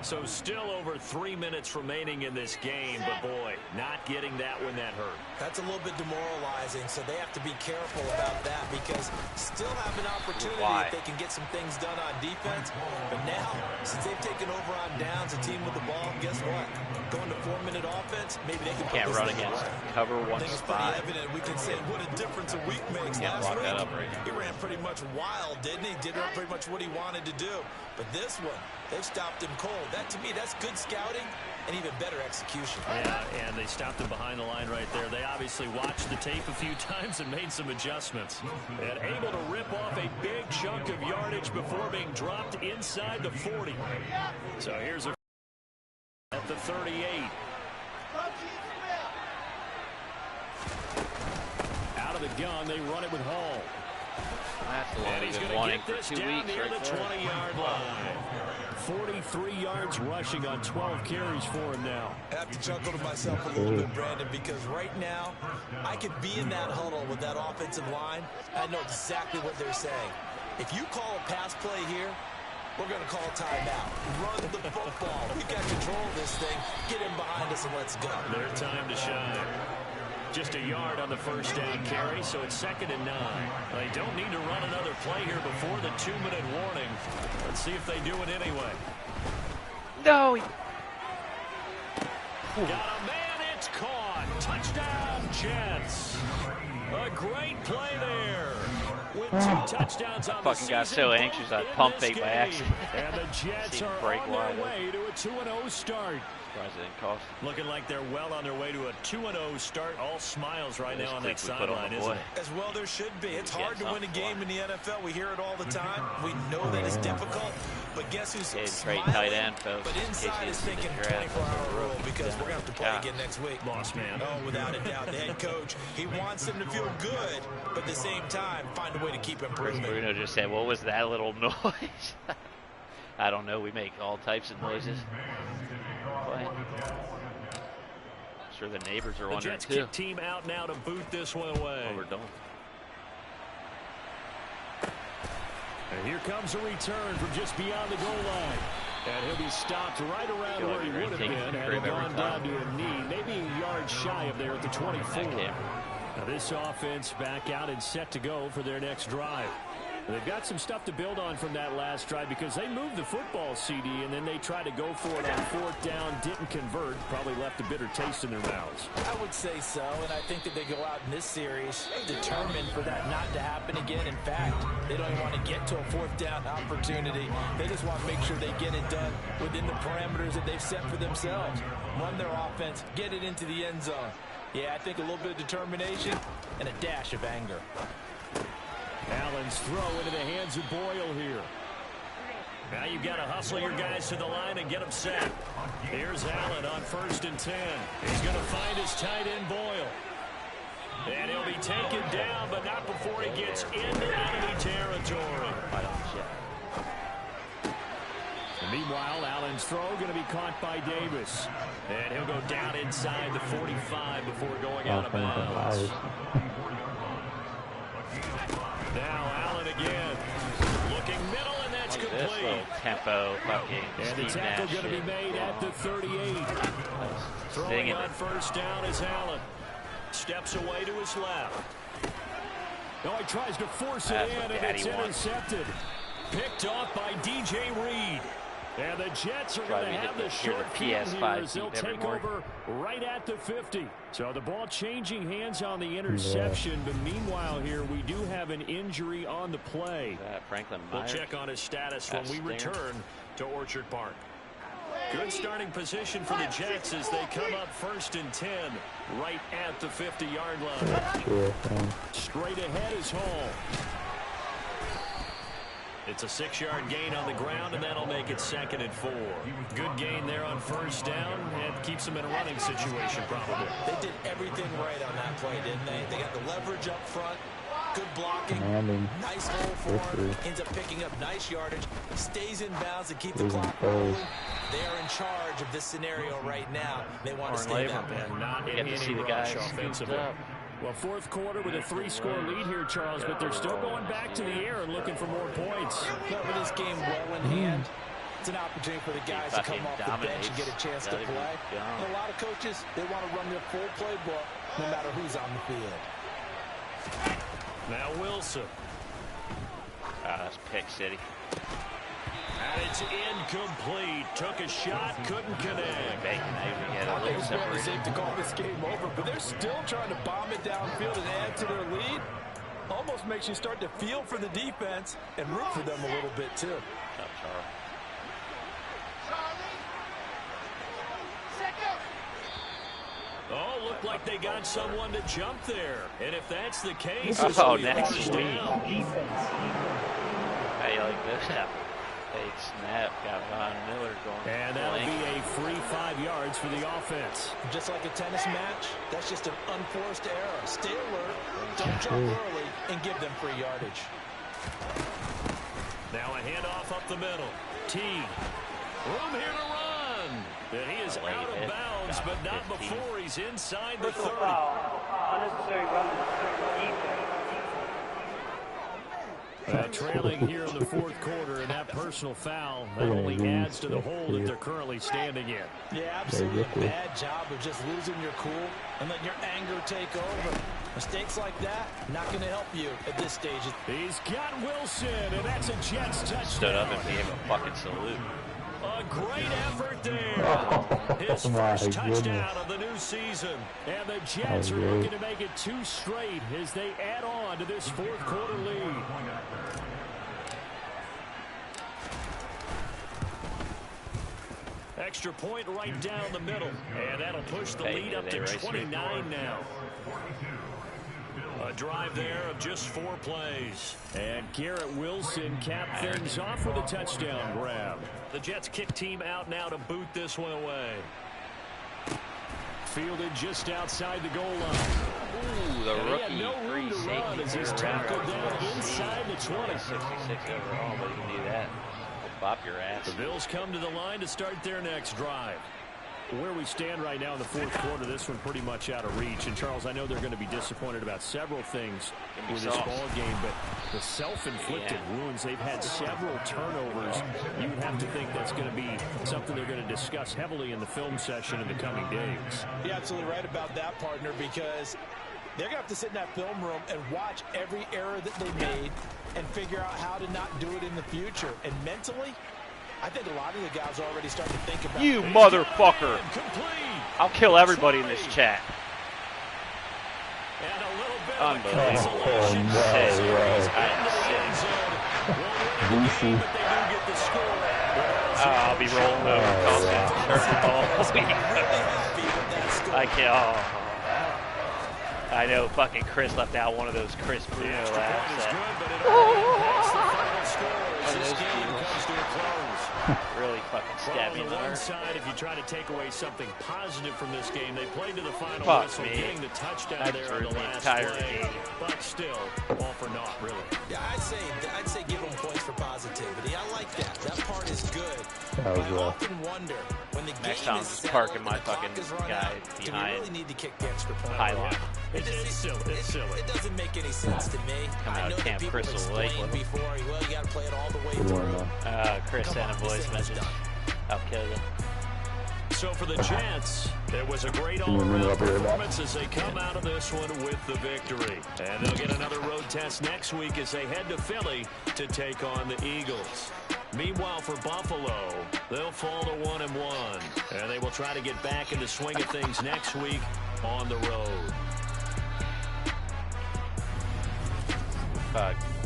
So still over 3 minutes remaining in this game, but boy, not getting that one that hurt. That's a little bit demoralizing, so they have to be careful about that, because still have an opportunity if they can get some things done on defense. But now, since they've taken over on downs, a team with the ball, guess what? Going to 4-minute offense, maybe they can put can't this run thing against away. cover I one think it's spot. pretty evident. We can say what a difference a week makes. Last week, he ran pretty much wild, didn't he? Did pretty much what he wanted to do. But this one, they've stopped him cold. That, to me, that's good scouting and even better execution. Yeah, and they stopped him behind the line right there. They obviously watched the tape a few times and made some adjustments. And able to rip off a big chunk of yardage before being dropped inside the 40. So here's a at the 38. Out of the gun, they run it with Hall. That's the one he's been wanting for 2 weeks near right the there. 20-yard line. 43 yards rushing on 12 carries for him now. I have to chuckle to myself a little bit, Brandon, because right now I could be in that huddle with that offensive line. I know exactly what they're saying. If you call a pass play here, we're going to call a timeout. Run the football. We've got control of this thing. Get in behind us and let's go. Their time to shine. Just a yard on the first down carry, so it's 2nd and 9. They don't need to run another play here before the 2-minute warning. Let's see if they do it anyway. No! Got a man, it's caught. Touchdown, Jets. A great play there. With 2 touchdowns on the season. Fucking got so anxious I pump fake by accident. And the Jets are on their way to a 2-0 start. Looking like they're well on their way to a 2-0 start. All smiles right now on that sideline, isn't it? As well there should be. It's hard to win a game in the NFL. We hear it all the time. We know that it's difficult. But guess who's smiling? Tight end, folks. But inside is thinking 24-hour rule because we're going to have to play again next week. Boss man. Oh, without a doubt. The head coach, he wants them to feel good, but at the same time, find a way to keep improving. Bruno just said, what was that little noise? I don't know. We make all types of noises. I'm sure the neighbors are wondering, Jets kick team out now to boot this one away. Overdone. And here comes a return from just beyond the goal line. And he'll be stopped right around where he would have been had he gone down to a knee. Maybe a yard shy of there at the 24. Now this offense back out and set to go for their next drive. They've got some stuff to build on from that last drive because they moved the football, CD, and then they tried to go for it on 4th down, didn't convert, probably left a bitter taste in their mouths. I would say so, and I think that they go out in this series determined for that not to happen again. In fact, they don't even want to get to a 4th down opportunity. They just want to make sure they get it done within the parameters that they've set for themselves. Run their offense, get it into the end zone. Yeah, I think a little bit of determination and a dash of anger. Allen's throw into the hands of Boyle here. Now you've got to hustle your guys to the line and get them set. Here's Allen on 1st and 10. He's going to find his tight end Boyle. And he'll be taken down, but not before he gets into enemy territory. And meanwhile, Allen's throw going to be caught by Davis. And he'll go down inside the 45 before going out of bounds. Now Allen again. Looking middle, and that's complete. Tempo fucking and the tackle going to be made at the 38. Throwing on 1st down is Allen. Steps away to his left. Oh, he tries to force it in, and it's intercepted. Picked off by DJ Reed. And the Jets are going to have the short field here as they'll take over right at the 50. So the ball changing hands on the interception, but meanwhile here we do have an injury on the play. We'll check on his status when we return to Orchard Park. Good starting position for the Jets as they come up 1st and 10 right at the 50-yard line. Straight ahead is Hall. It's a 6-yard gain on the ground, and that'll make it 2nd and 4. Good gain there on 1st down, and keeps them in a running situation probably. They did everything right on that play, didn't they? They got the leverage up front, good blocking, nice hole for him, ends up picking up nice yardage, stays in bounds to keep the clock rolling. They are in charge of this scenario right now. They want to stay that way. And not in any rush offensively. Well, 4th quarter with a 3-score lead here, Charles, but they're still going back to the air and looking for more points. But with this game well in hand, it's an opportunity for the guys to come off the bench and get a chance to play. And a lot of coaches, they want to run their full playbook no matter who's on the field. Now Wilson. That's pick city. And it's incomplete. Took a shot, couldn't connect. I think it's fairly safe to call this game over, but they're still trying to bomb it downfield and add to their lead. Almost makes you start to feel for the defense and root for them a little bit, too. look like they got someone to jump there. And if that's the case, next week. How you like this? Fake snap, got Von Miller going. And that'll be a free 5 yards for the offense. Just like a tennis match, that's just an unforced error. Stay alert, don't jump early, and give them free yardage. Now a handoff up the middle. T. Room here to run. And he is out of bounds, but not before he's inside the 30. Trailing here in the fourth quarter, and that personal foul that only adds to the hole that they're currently standing in. Yeah, absolutely a bad job of just losing your cool and letting your anger take over. Mistakes like that, not going to help you at this stage. He's got Wilson, and that's a Jets touchdown. Stood up and gave a fucking salute. A great effort there. His first touchdown of the new season. And the Jets are looking to make it 2 straight as they add on to this fourth quarter lead. Extra point right down the middle. And that'll push the lead up to 29 now. A drive there of just 4 plays. And Garrett Wilson capped things off with a touchdown grab. The Jets kick team out now to boot this one away. Fielded just outside the goal line. Ooh, the rookie no room to run as he's tackled down inside the 20. 66 overall, but you can do that. Bop your ass. The Bills come to the line to start their next drive. Where we stand right now in the fourth quarter, this one pretty much out of reach. And, Charles, I know they're going to be disappointed about several things with this ball game, but the self-inflicted wounds, they've had several turnovers. You would have to think that's going to be something they're going to discuss heavily in the film session in the coming days. You're absolutely right about that, partner, because they're going to have to sit in that film room and watch every error that they made and figure out how to not do it in the future. And mentally, I think a lot of the guys are already starting to think about you motherfucker. I'll kill everybody in this chat. And a little bit unbelievable. I'll be rolling over. I can't. I know fucking Chris left out one of those Chris Bruno laughs. Really fucking stab me in the heart. On one side, if you try to take away something positive from this game, they played to the final whistle, getting the touchdown there on the last play. But still, all for naught, really. Yeah, I'd say give them points for positivity. I like that. That part is good. I often wonder when the next game time is just set, parking my fucking guy behind. Do we really need to kick the extra point? Pylon. It's silly. It's silly. It doesn't make any sense to me. Coming out of Camp Crystal Lake before. Well, you got to play it all the way through. Chris sent a voice message. I'll kill you. So for the Jets, there was a great all-around performance as they come out of this one with the victory. And they'll get another road test next week as they head to Philly to take on the Eagles. Meanwhile, for Buffalo, they'll fall to 1-1. And they will try to get back in the swing of things next week on the road.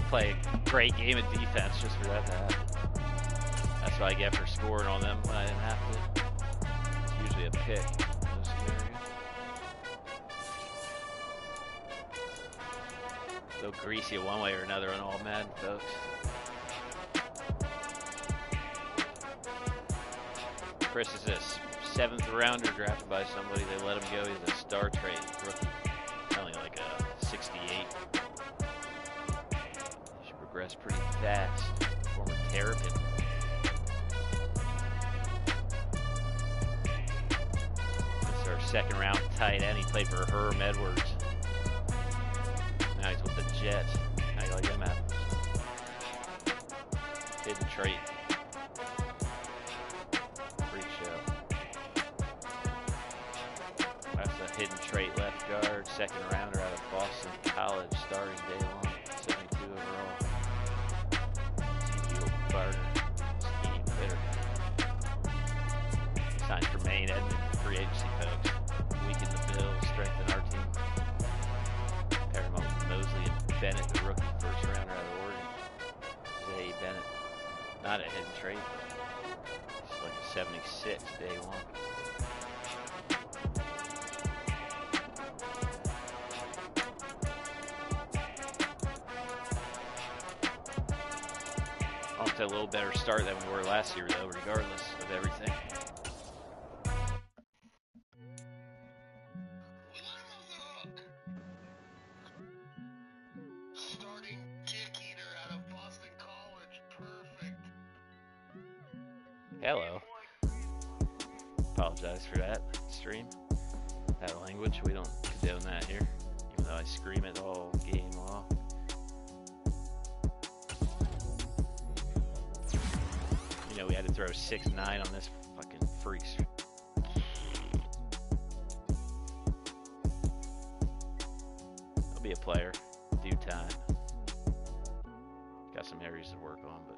Play a great game of defense just for that to happen. That's what I get for scoring on them when I didn't have to. It's usually a pick in those scenarios. They'll grease you one way or another on all Madden, folks. Chris is a 7th rounder drafted by somebody. They let him go. He's a star trade rookie. Only like a 68. Should progress pretty fast. Former Terrapin. This is our 2nd round tight end. He played for Herm Edwards. Now he's with the Jets. How you like them apples? Hidden trait. Freak show. That's a hidden trait left guard. 2nd rounder out of Boston College. Starting day 1. 72 overall. Barter, scheme, bitter. Signed for Maine, Edmond, free agency folks. Weaken the Bills, strengthen our team. Pair him up with Mosley and Bennett, the rookie 1st rounder out of Oregon. Zay Bennett, not a hidden trade, but just like a 76 day 1. to a little better start than we were last year, though, regardless of everything. Starting kick eater out of Boston College. Perfect. Hello. Apologize for that stream. That language, we don't condone that here. Even though I scream it all game long. You know, we had to throw 6-9 on this fucking freaks. He'll be a player. Due time. Got some areas to work on, but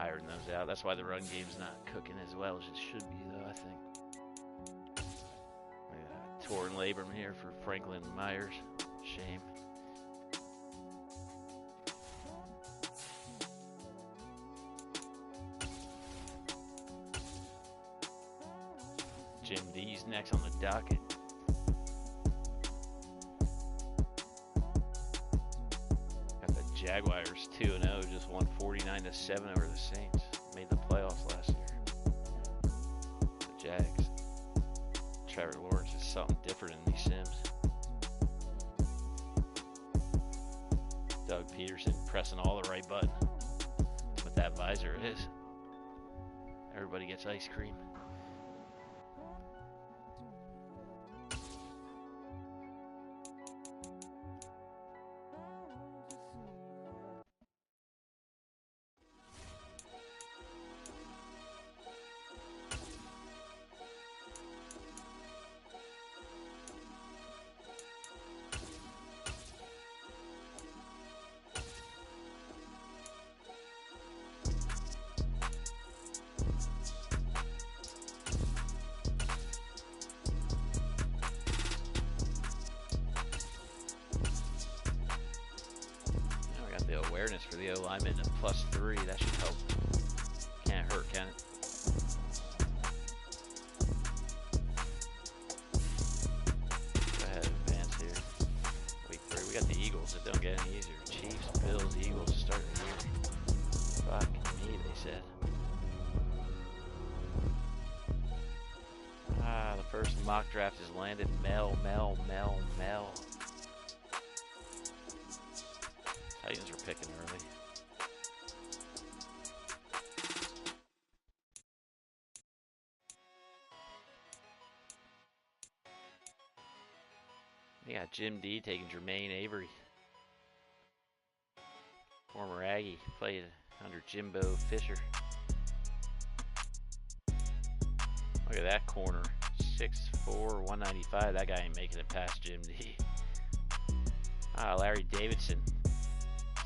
iron those out. That's why the run game's not cooking as well as it should be, though, I think. Torn labrum here for Franklin Myers. Shame. Jim D's next on the docket. Got the Jaguars 2-0, just won 49-7 over the Saints. Made the playoffs last year. The Jags. Trevor Lawrence is something different in these sims. Doug Peterson pressing all the right buttons. With that visor it is. Everybody gets ice cream. Awareness for the O-lineman at +3. That should help. Can't hurt, can it? Go ahead, advance here. Week 3. We got the Eagles. It don't get any easier. Chiefs, Bills, Eagles starting the year. Fuck me, they said. The first mock draft is landed. Mel. Titans are picking early. You got Jim D taking Jermaine Avery. Former Aggie, played under Jimbo Fisher. Look at that corner. 6'4", 195. That guy ain't making it past Jim D. Larry Davidson.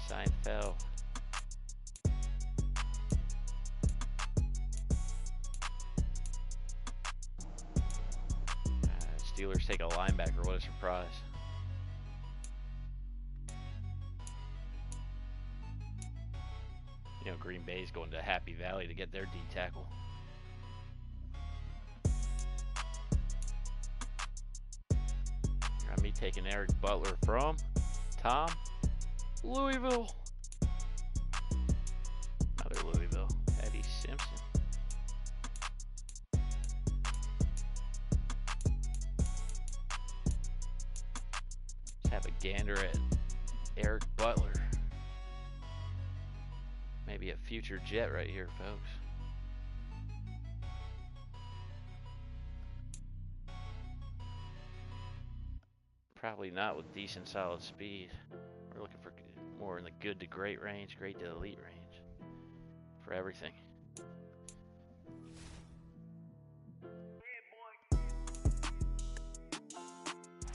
Seinfeld. Steelers take a linebacker. What a surprise. You know, Green Bay's going to Happy Valley to get their D tackle. Got me taking Eric Butler from Tom. Louisville. Another Louisville. Eddie Simpson. Let's have a gander at Eric Butler. Maybe a future Jet right here, folks. Probably not with decent solid speed. We're looking for more in the good to great range, great to elite range for everything.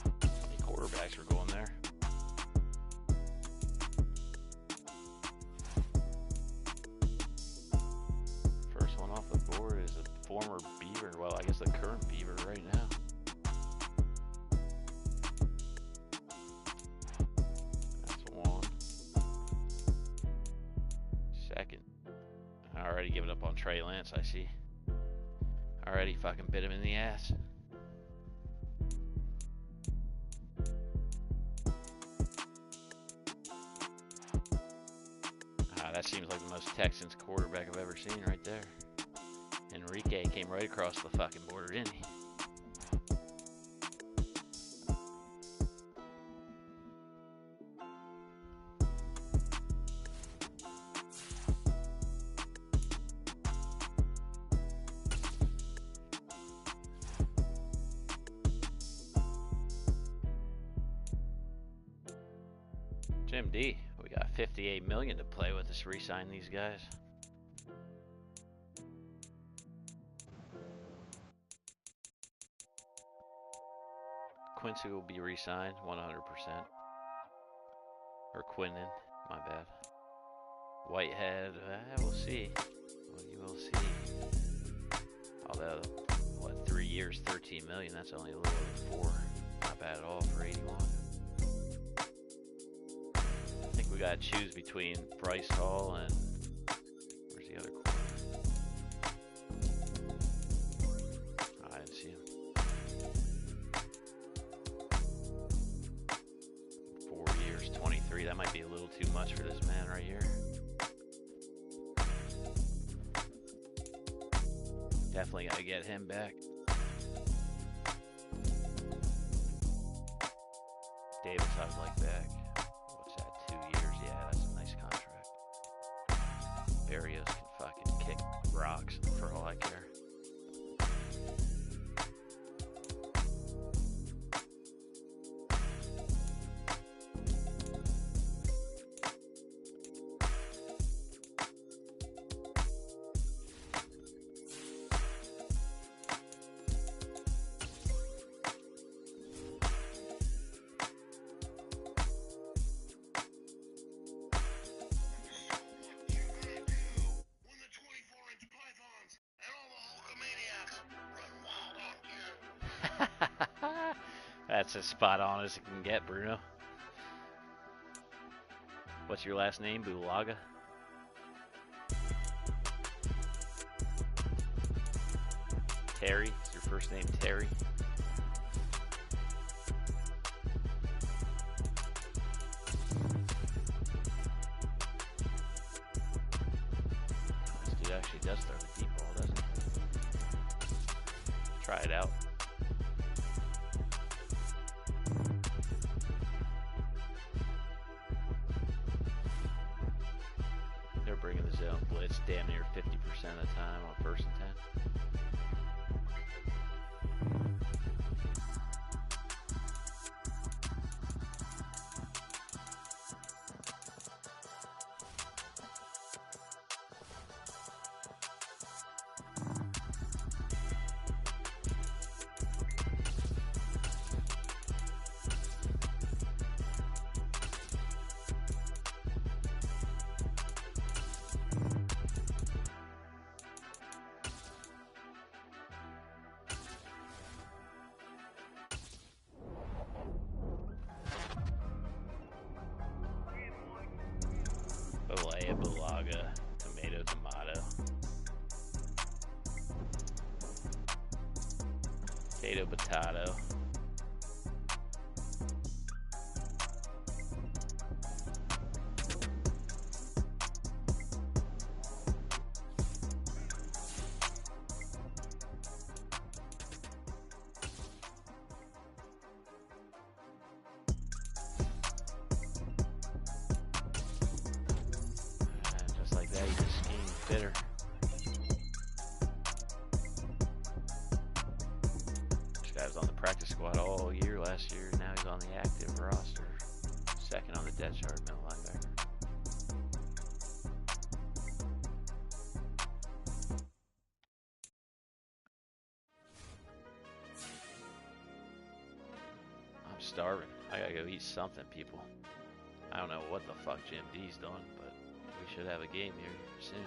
How many quarterbacks were going there? First one off the board is a former Beaver. Well, I guess the current Beaver right now. Already giving up on Trey Lance, I see. Already fucking bit him in the ass. That seems like the most Texans quarterback I've ever seen right there. Enrique came right across the fucking border, didn't he? Jim D, we got $58 million to play with. Us re-sign these guys. Quincy will be re-signed 100%. Or Quinnen, my bad. Whitehead, we'll see. Well, you will see. Although, what, 3 years, $13 million? That's only a little over 4. Not bad at all for 81. I think we gotta choose between Bryce Hall and where's the other corner? Oh, I didn't see him. 4 years, 23. That might be a little too much for this man right here. Definitely gotta get him back. Davis, I would like back. What's that? 2 years? Yeah, that's a nice contract. Barrios can fucking kick rocks for all I care. That's as spot on as it can get, Bruno. What's your last name, Bulaga? Terry? Is your first name Terry? This dude actually does throw the deep ball, doesn't he? Try it out. Bringing the zone blitz damn near 50% of the time on 1st and 10. Olaya, Bulaga, tomato, tomato. Potato, potato. Just like that, he's a scheme fitter. This guy was on the practice squad all year last year. Now he's on the active roster. Second on the depth chart, middle linebacker. I'm starving. I gotta go eat something, people. I don't know what the fuck Jim D's doing, but we should have a game here soon.